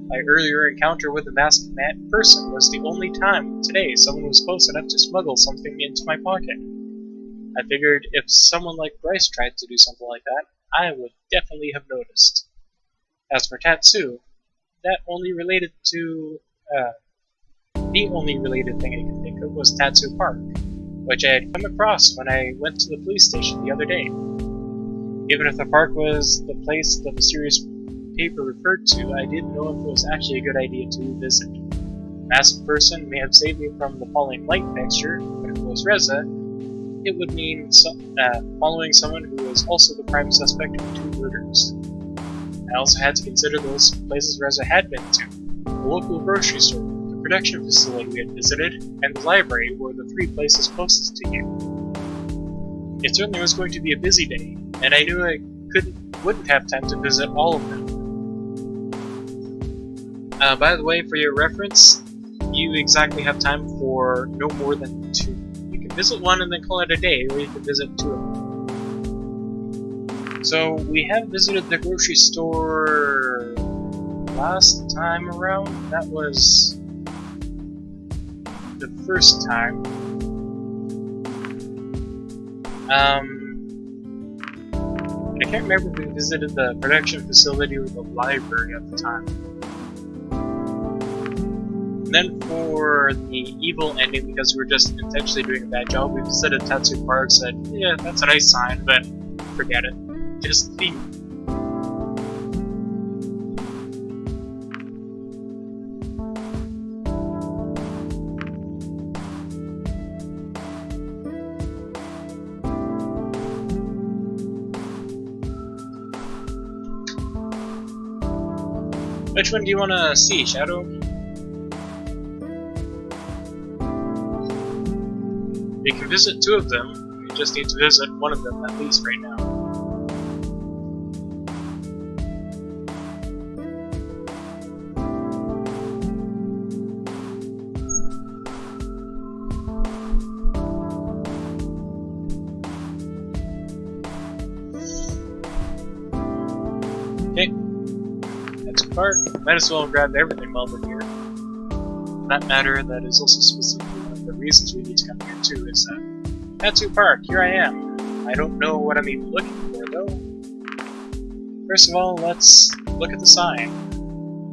My earlier encounter with the masked person was the only time today someone was close enough to smuggle something into my pocket. I figured if someone like Bryce tried to do something like that, I would definitely have noticed. As for Tatsu, that only related to, the only related thing I could think of was Tatsu Park, which I had come across when I went to the police station the other day. Even if the park was the place the mysterious paper referred to, I didn't know if it was actually a good idea to visit. The masked person may have saved me from the falling light fixture, but if it was was Reza, it would mean following someone who was also the prime suspect in 2 murders. I also had to consider those places Reza had been to. The local grocery store, the production facility we had visited, and the library were the 3 places closest to you. It certainly was going to be a busy day, and I knew I wouldn't have time to visit all of them. By the way, for your reference, you exactly have time for no more than 2. You can visit 1 and then call it a day, or you can visit 2 of them. So, we have visited the grocery store last time around. That was the first time. I can't remember if we visited the production facility or the library at the time. And then for the evil ending, because we were just intentionally doing a bad job, we visited Tatsu Park, said, yeah, that's a nice sign, but forget it. Just be. Which one do you want to see, Shadow? You can visit 2 of them. You just need to visit 1 of them at least right now. Okay. That's a park. Might as well grab everything while we're here. For that matter, that is also specifically one of the reasons we need to come here too, is that Tatsu Park, here I am. I don't know what I'm even looking for though. First of all, let's look at the sign.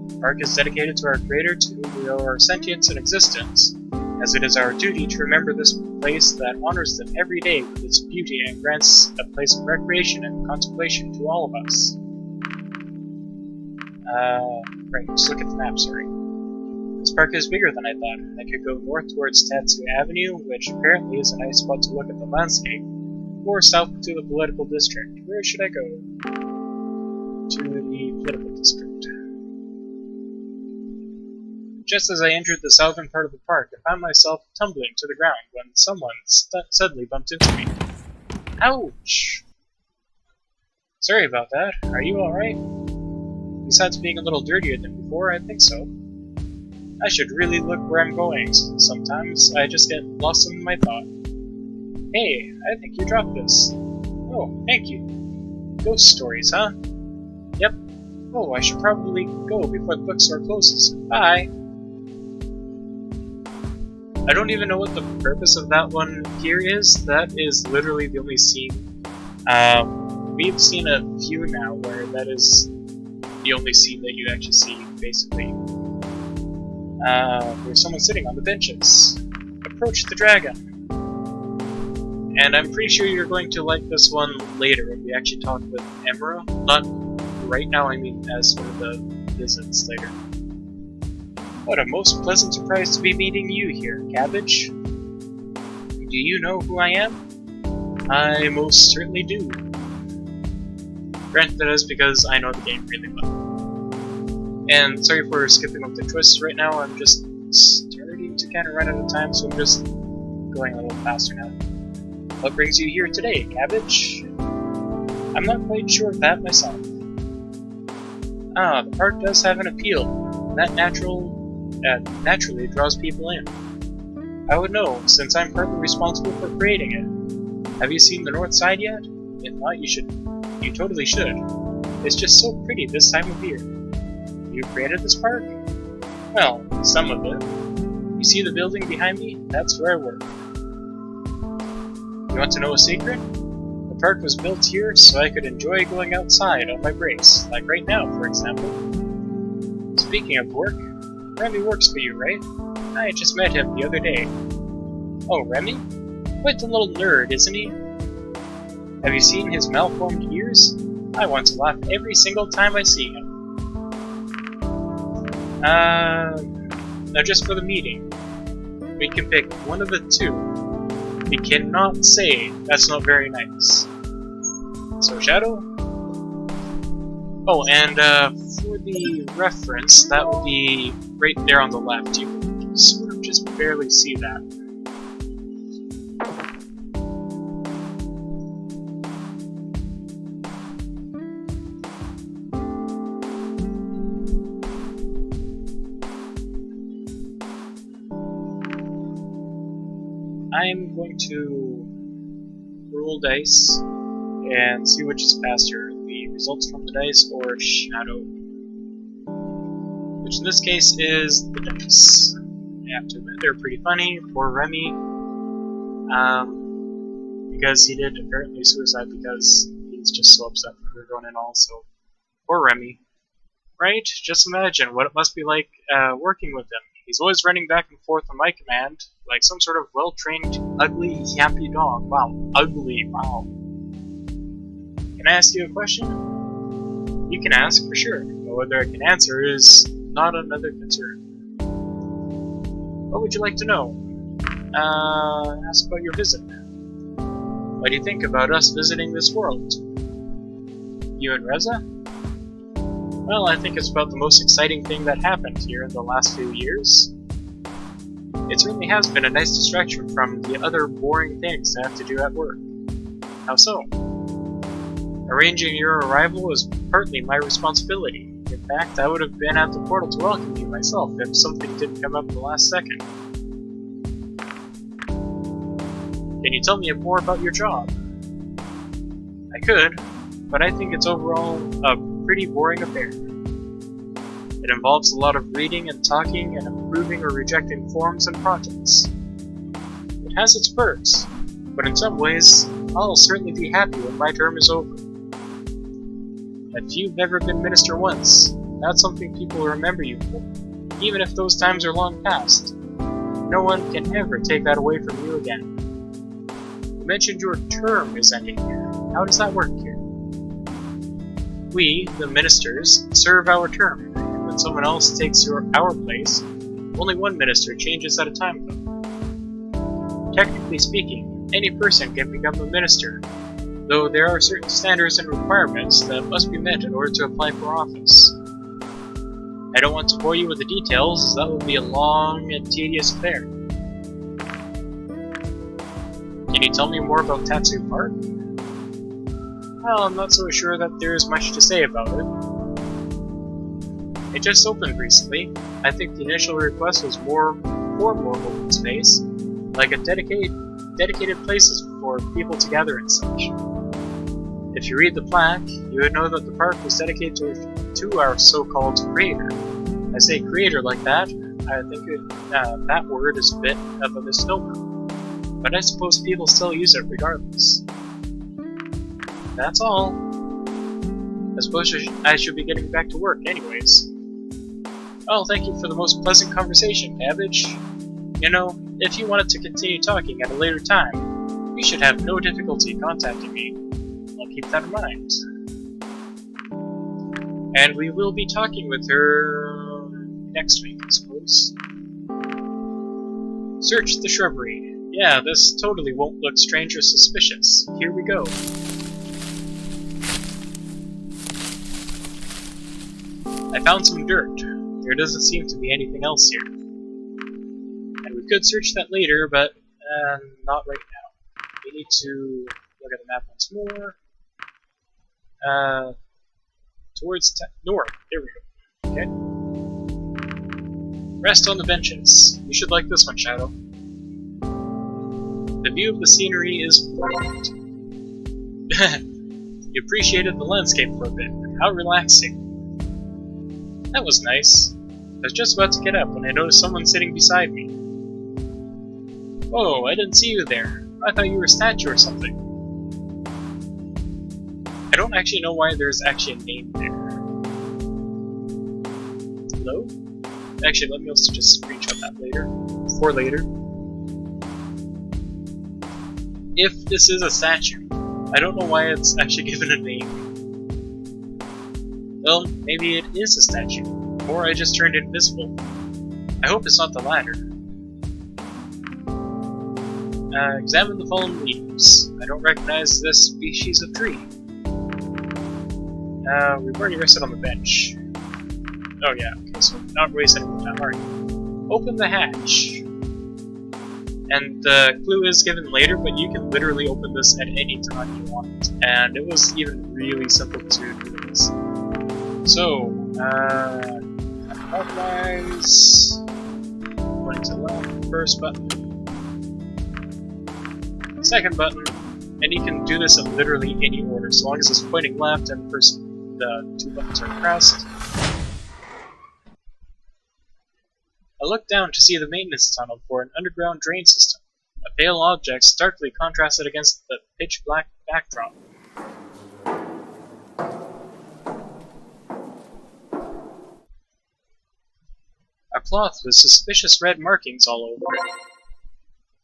The park is dedicated to our creator, to whom we owe our sentience and existence, as it is our duty to remember this place that honors them every day with its beauty and grants a place of recreation and contemplation to all of us. Right, just look at the map, sorry. This park is bigger than I thought. I could go north towards Tatsu Avenue, which apparently is a nice spot to look at the landscape, or south to the political district. Where should I go? To the political district. Just as I entered the southern part of the park, I found myself tumbling to the ground when someone suddenly bumped into me. Ouch! Sorry about that. Are you alright? Besides being a little dirtier than before, I think so. I should really look where I'm going. Sometimes I just get lost in my thought. Hey, I think you dropped this. Oh, thank you. Ghost stories, huh? Yep. Oh, I should probably go before the bookstore closes. Bye! I don't even know what the purpose of that one here is. That is literally the only scene. We've seen a few now where that is the only scene that you actually see, basically. There's someone sitting on the benches. Approach the dragon. And I'm pretty sure you're going to like this one later when we actually talk with Emra. Not right now, I mean as one of the visits later. What a most pleasant surprise to be meeting you here, Cabbage. Do you know who I am? I most certainly do. Granted, that is because I know the game really well. And sorry for skipping over the twists right now, I'm just starting to kind of run out of time, so I'm just going a little faster now. What brings you here today, Cabbage? I'm not quite sure of that myself. Ah, the park does have an appeal. That naturally draws people in. I would know, since I'm partly responsible for creating it. Have you seen the north side yet? If not, you totally should. It's just so pretty this time of year. You created this park? Well, some of it. You see the building behind me? That's where I work. You want to know a secret? The park was built here so I could enjoy going outside on my breaks, like right now, for example. Speaking of work, Remy works for you, right? I just met him the other day. Oh, Remy? Quite a little nerd, isn't he? Have you seen his malformed ears? I want to laugh every single time I see him. Now just for the meeting. We can pick one of the two. We cannot say that's not very nice. So, Shadow? Oh, and for the reference, that will be right there on the left. You can sort of just barely see that. I'm going to roll dice and see which is faster, the results from the dice or Shadow. Which in this case is the dice. I have to admit, they're pretty funny. Poor Remy. Because he did apparently suicide because he's just so upset with everyone and all, so poor Remy. Right? Just imagine what it must be like working with him. He's always running back and forth on my command, like some sort of well-trained, ugly, yappy dog. Wow, ugly, wow. Can I ask you a question? You can ask, for sure, but whether I can answer is not another concern. What would you like to know? Ask about your visit. What do you think about us visiting this world? You and Reza? Well, I think it's about the most exciting thing that happened here in the last few years. It certainly has been a nice distraction from the other boring things I have to do at work. How so? Arranging your arrival was partly my responsibility. In fact, I would have been at the portal to welcome you myself if something didn't come up at the last second. Can you tell me more about your job? I could, but I think it's overall a pretty boring affair. It involves a lot of reading and talking and approving or rejecting forms and projects. It has its perks, but in some ways, I'll certainly be happy when my term is over. If you've never been minister once, that's something people will remember you for, even if those times are long past. No one can ever take that away from you again. You mentioned your term is ending here. How does that work here? We, the ministers, serve our term. When someone else takes our place, only one minister changes at a time though. Technically speaking, any person can become a minister, though there are certain standards and requirements that must be met in order to apply for office. I don't want to bore you with the details, as that would be a long and tedious affair. Can you tell me more about Tatsu Park? Well, I'm not so sure that there is much to say about it. It just opened recently. I think the initial request was for more open space, like a dedicated places for people to gather and such. If you read the plaque, you would know that the park was dedicated to our so-called creator. I say creator like that, I think that word is a bit of a misnomer, but I suppose people still use it regardless. That's all. I suppose I should be getting back to work anyways. Well, thank you for the most pleasant conversation, Cabbage. You know, if you wanted to continue talking at a later time, you should have no difficulty contacting me. I'll keep that in mind. And we will be talking with her next week, I suppose. Search the shrubbery. Yeah, this totally won't look strange or suspicious. Here we go. I found some dirt. There doesn't seem to be anything else here. And we could search that later, but not right now. We need to look at the map once more. Towards north. There we go. Okay. Rest on the benches. You should like this one, Shadow. The view of the scenery is perfect. You appreciated the landscape for a bit. How relaxing. That was nice. I was just about to get up when I noticed someone sitting beside me. Whoa, I didn't see you there. I thought you were a statue or something. I don't actually know why there's actually a name there. Hello? Actually, let me also just screenshot that later. For later. If this is a statue, I don't know why it's actually given a name. Well, maybe it is a statue, or I just turned invisible. I hope it's not the latter. Examine the fallen leaves. I don't recognize this species of tree. We've already rested on the bench. Oh yeah, okay, so not wasting any time. Alright. Open the hatch. And the clue is given later, but you can literally open this at any time you want. And it was even really simple to do this. So, clockwise, going to left, first button, second button, and you can do this in literally any order, so long as it's pointing left and first the two buttons are pressed. I looked down to see the maintenance tunnel for an underground drain system, a pale object starkly contrasted against the pitch-black backdrop. A cloth with suspicious red markings all over it.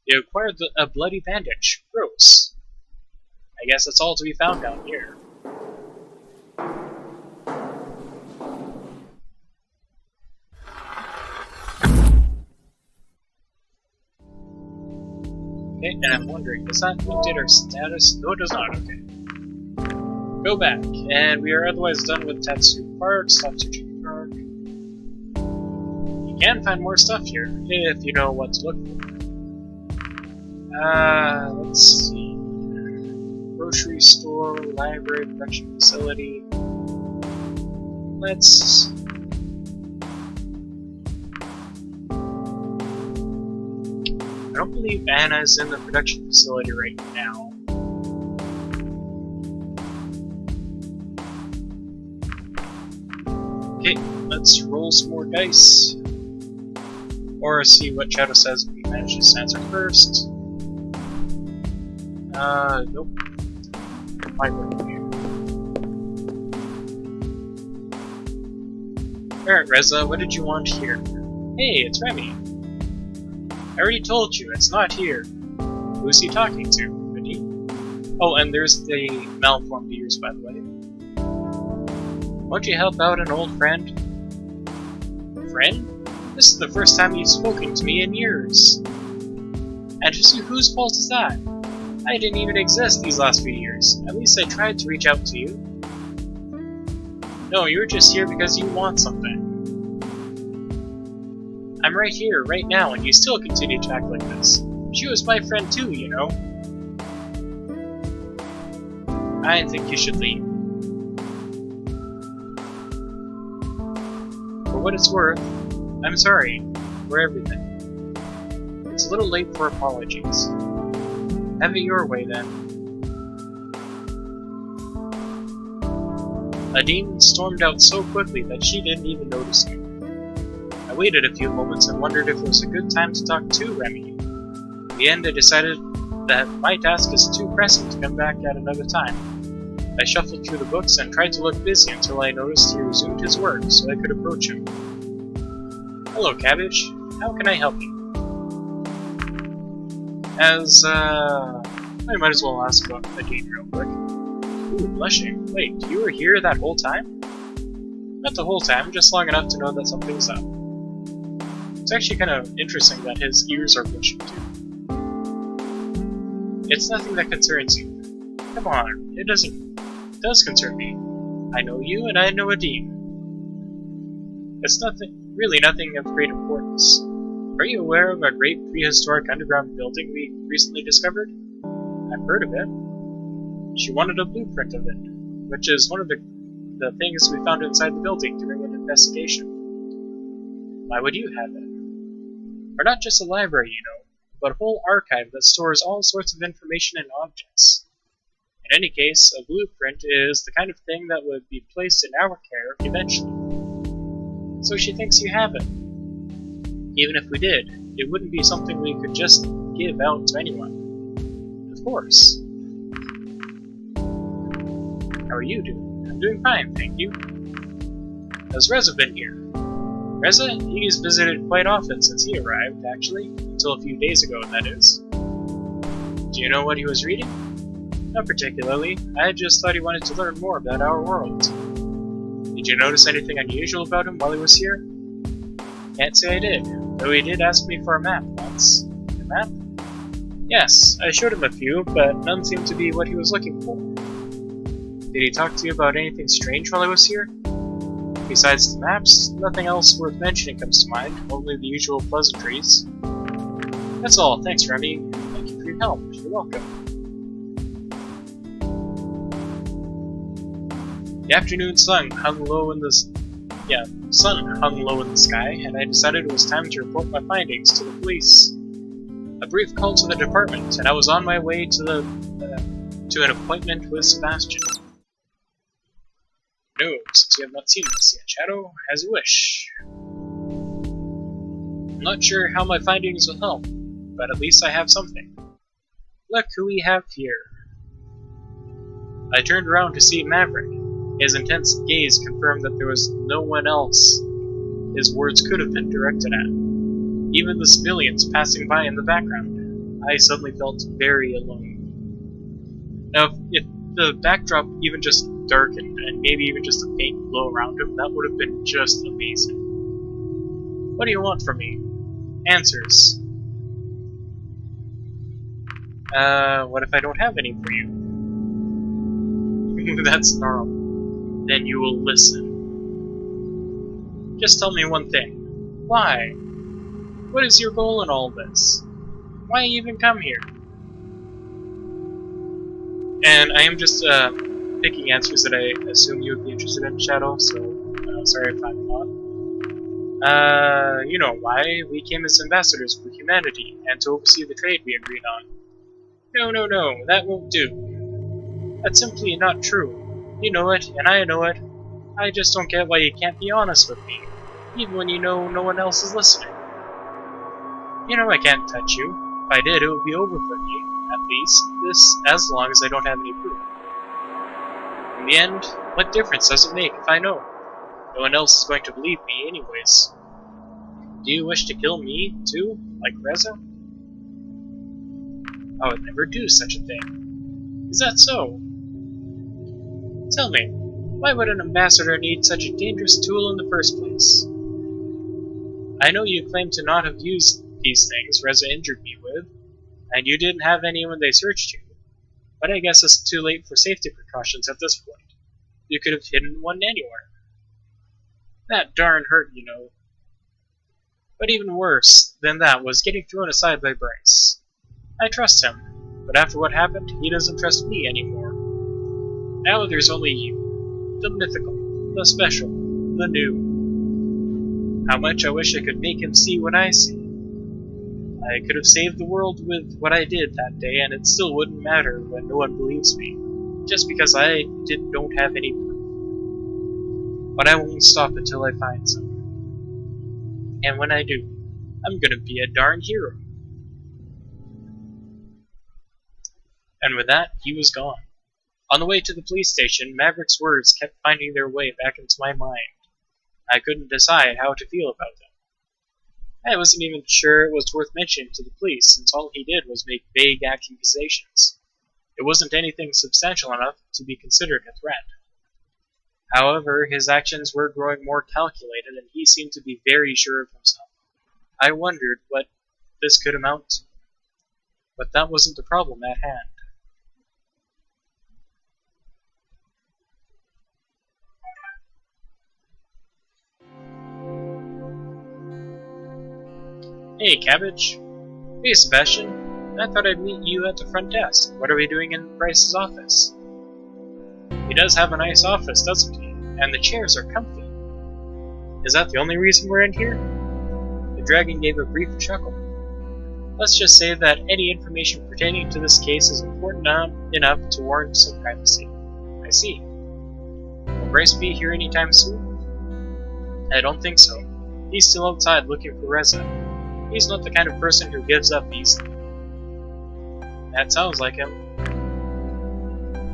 You acquired a bloody bandage. Gross. I guess that's all to be found down here. Okay, and I'm wondering, does that update our status? No, it does not. Okay. Go back, and we are otherwise done with Tatsu Park, Tatsuchi Park. You can find more stuff here, if you know what to look for. Let's see. Grocery store, library, production facility. Let's... I don't believe Anna's in the production facility right now. Okay, let's roll some more dice. Or see what Shadow says if he manages to answer first. Nope. My review. Alright, Reza, what did you want here? Hey, it's Remy. I already told you, it's not here. Who's he talking to? Ready? Oh, and there's the malformed ears, by the way. Won't you help out an old friend? Friend? This is the first time you've spoken to me in years. And just whose fault is that? I didn't even exist these last few years. At least I tried to reach out to you. No, you're just here because you want something. I'm right here, right now, and you still continue to act like this. She was my friend too, you know. I think you should leave. For what it's worth, I'm sorry for everything. It's a little late for apologies. Have it your way, then. Nadine stormed out so quickly that she didn't even notice me. I waited a few moments and wondered if it was a good time to talk to Remy. In the end, I decided that my task is too pressing to come back at another time. I shuffled through the books and tried to look busy until I noticed he resumed his work so I could approach him. Hello, Cabbage. How can I help you? I might as well ask about Nadine real quick. Ooh, blushing. Wait, you were here that whole time? Not the whole time, just long enough to know that something's up. It's actually kind of interesting that his ears are blushing too. It's nothing that concerns you. Come on, it does concern me. I know you and I know Nadine. It's really nothing of great importance. Are you aware of a great prehistoric underground building we recently discovered? I've heard of it. She wanted a blueprint of it, which is one of the things we found inside the building during an investigation. Why would you have it? We're not just a library, you know, but a whole archive that stores all sorts of information and objects. In any case, a blueprint is the kind of thing that would be placed in our care eventually. So she thinks you have it. Even if we did, it wouldn't be something we could just give out to anyone. Of course. How are you doing? I'm doing fine, thank you. Has Reza been here? Reza? He's visited quite often since he arrived, actually. Until a few days ago, that is. Do you know what he was reading? Not particularly. I just thought he wanted to learn more about our world. Did you notice anything unusual about him while he was here? Can't say I did, though he did ask me for a map once. A map? Yes, I showed him a few, but none seemed to be what he was looking for. Did he talk to you about anything strange while I was here? Besides the maps, nothing else worth mentioning comes to mind, only the usual pleasantries. That's all, thanks Remy. Thank you for your help, you're welcome. The afternoon sun hung low in the sky, and I decided it was time to report my findings to the police. A brief call to the department, and I was on my way to an appointment with Sebastian. No, since you have not seen this yet, Shadow, as you wish. I'm not sure how my findings will help, but at least I have something. Look who we have here. I turned around to see Maverick. His intense gaze confirmed that there was no one else his words could have been directed at. Even the civilians passing by in the background. I suddenly felt very alone. Now, if the backdrop even just darkened, and maybe even just a faint glow around him, that would have been just amazing. What do you want from me? Answers. What if I don't have any for you? That's normal. Then you will listen. Just tell me one thing. Why? What is your goal in all this? Why even come here? And I am just picking answers that I assume you would be interested in, Shadow, so sorry if I'm not. You know why? We came as ambassadors for humanity, and to oversee the trade we agreed on. No, that won't do. That's simply not true. You know it, and I know it. I just don't get why you can't be honest with me, even when you know no one else is listening. You know I can't touch you. If I did, it would be over for me, at least, as long as I don't have any proof. In the end, what difference does it make if I know? No one else is going to believe me anyways. Do you wish to kill me, too, like Reza? I would never do such a thing. Is that so? Tell me, why would an ambassador need such a dangerous tool in the first place? I know you claim to not have used these things Reza injured me with, and you didn't have any when they searched you. But I guess it's too late for safety precautions at this point. You could have hidden one anywhere. That darn hurt, you know. But even worse than that was getting thrown aside by Bryce. I trust him, but after what happened, he doesn't trust me anymore. Now there's only you. The mythical, the special, the new. How much I wish I could make him see what I see. I could have saved the world with what I did that day, and it still wouldn't matter when no one believes me, just because I don't have any proof. But I won't stop until I find some. And when I do, I'm gonna be a darn hero. And with that, he was gone. On the way to the police station, Maverick's words kept finding their way back into my mind. I couldn't decide how to feel about them. I wasn't even sure it was worth mentioning to the police, since all he did was make vague accusations. It wasn't anything substantial enough to be considered a threat. However, his actions were growing more calculated, and he seemed to be very sure of himself. I wondered what this could amount to. But that wasn't the problem at hand. Hey, Cabbage. Hey, Sebastian. I thought I'd meet you at the front desk. What are we doing in Bryce's office? He does have a nice office, doesn't he? And the chairs are comfy. Is that the only reason we're in here? The dragon gave a brief chuckle. Let's just say that any information pertaining to this case is important enough to warrant some privacy. I see. Will Bryce be here anytime soon? I don't think so. He's still outside looking for Reza. He's not the kind of person who gives up easily. That sounds like him.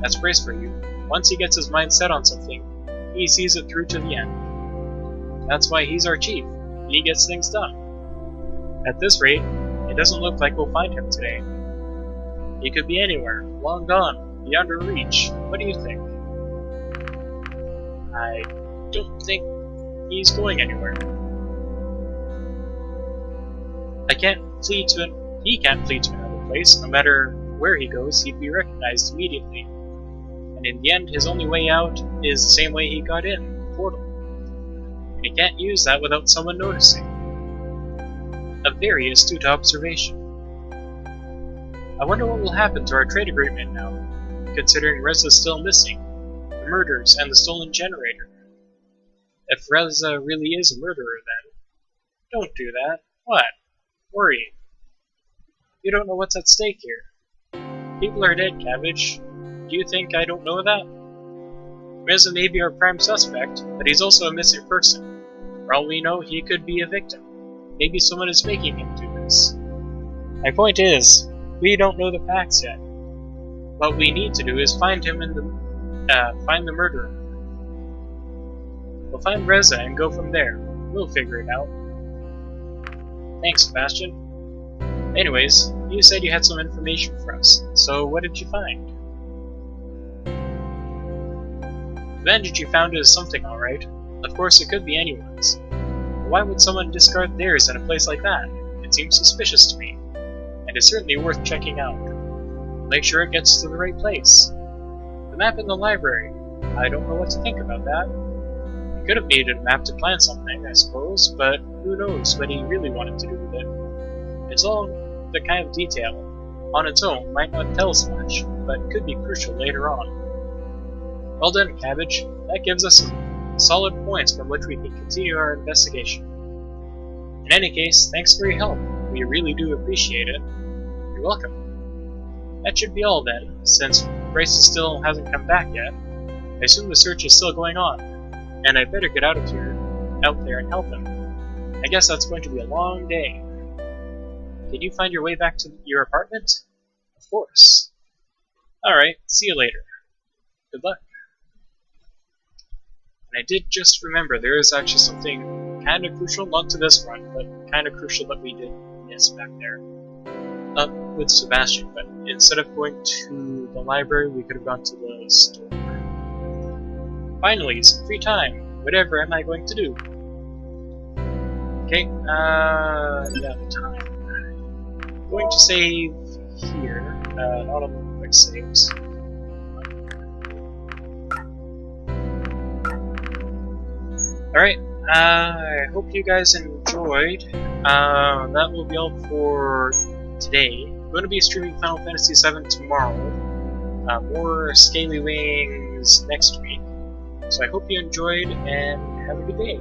That's Bryce for you. Once he gets his mind set on something, he sees it through to the end. That's why he's our chief. He gets things done. At this rate, it doesn't look like we'll find him today. He could be anywhere, long gone, beyond our reach. What do you think? I don't think he's going anywhere. He can't flee to another place, no matter where he goes, he'd be recognized immediately. And in the end, his only way out is the same way he got in, the portal. And he can't use that without someone noticing. A very astute observation. I wonder what will happen to our trade agreement now, considering Reza's still missing, the murders, and the stolen generator. If Reza really is a murderer, then don't do that. What? Worry. You don't know what's at stake here. People are dead, Cabbage. Do you think I don't know that? Reza may be our prime suspect, but he's also a missing person. For all we know, he could be a victim. Maybe someone is making him do this. My point is, we don't know the facts yet. What we need to do is find him and find the murderer. We'll find Reza and go from there. We'll figure it out. Thanks, Sebastian. Anyways, you said you had some information for us, so what did you find? The bandage you found is something, alright. Of course, it could be anyone's. But why would someone discard theirs in a place like that? It seems suspicious to me, and is certainly worth checking out. Make sure it gets to the right place. The map in the library. I don't know what to think about that. He could have needed a map to plan something, I suppose, but who knows what he really wanted to do with it. It's all the kind of detail, on its own, might not tell us much, but could be crucial later on. Well done, Cabbage. That gives us some solid points from which we can continue our investigation. In any case, thanks for your help. We really do appreciate it. You're welcome. That should be all then, since Bryce still hasn't come back yet. I assume the search is still going on, and I better get out there and help him. I guess that's going to be a long day. Did you find your way back to your apartment? Of course. Alright, see you later. Good luck. And I did just remember there is actually something kind of crucial, not to this run, but kind of crucial that we did miss back there. Not with Sebastian, but instead of going to the library, we could have gone to the store. Finally, some free time. Whatever am I going to do? Okay, yeah, time. I'm going to save here, not on the quick saves. Alright, I hope you guys enjoyed. That will be all for today. I'm going to be streaming Final Fantasy VII tomorrow. More Scaly Wings next week. So I hope you enjoyed, and have a good day.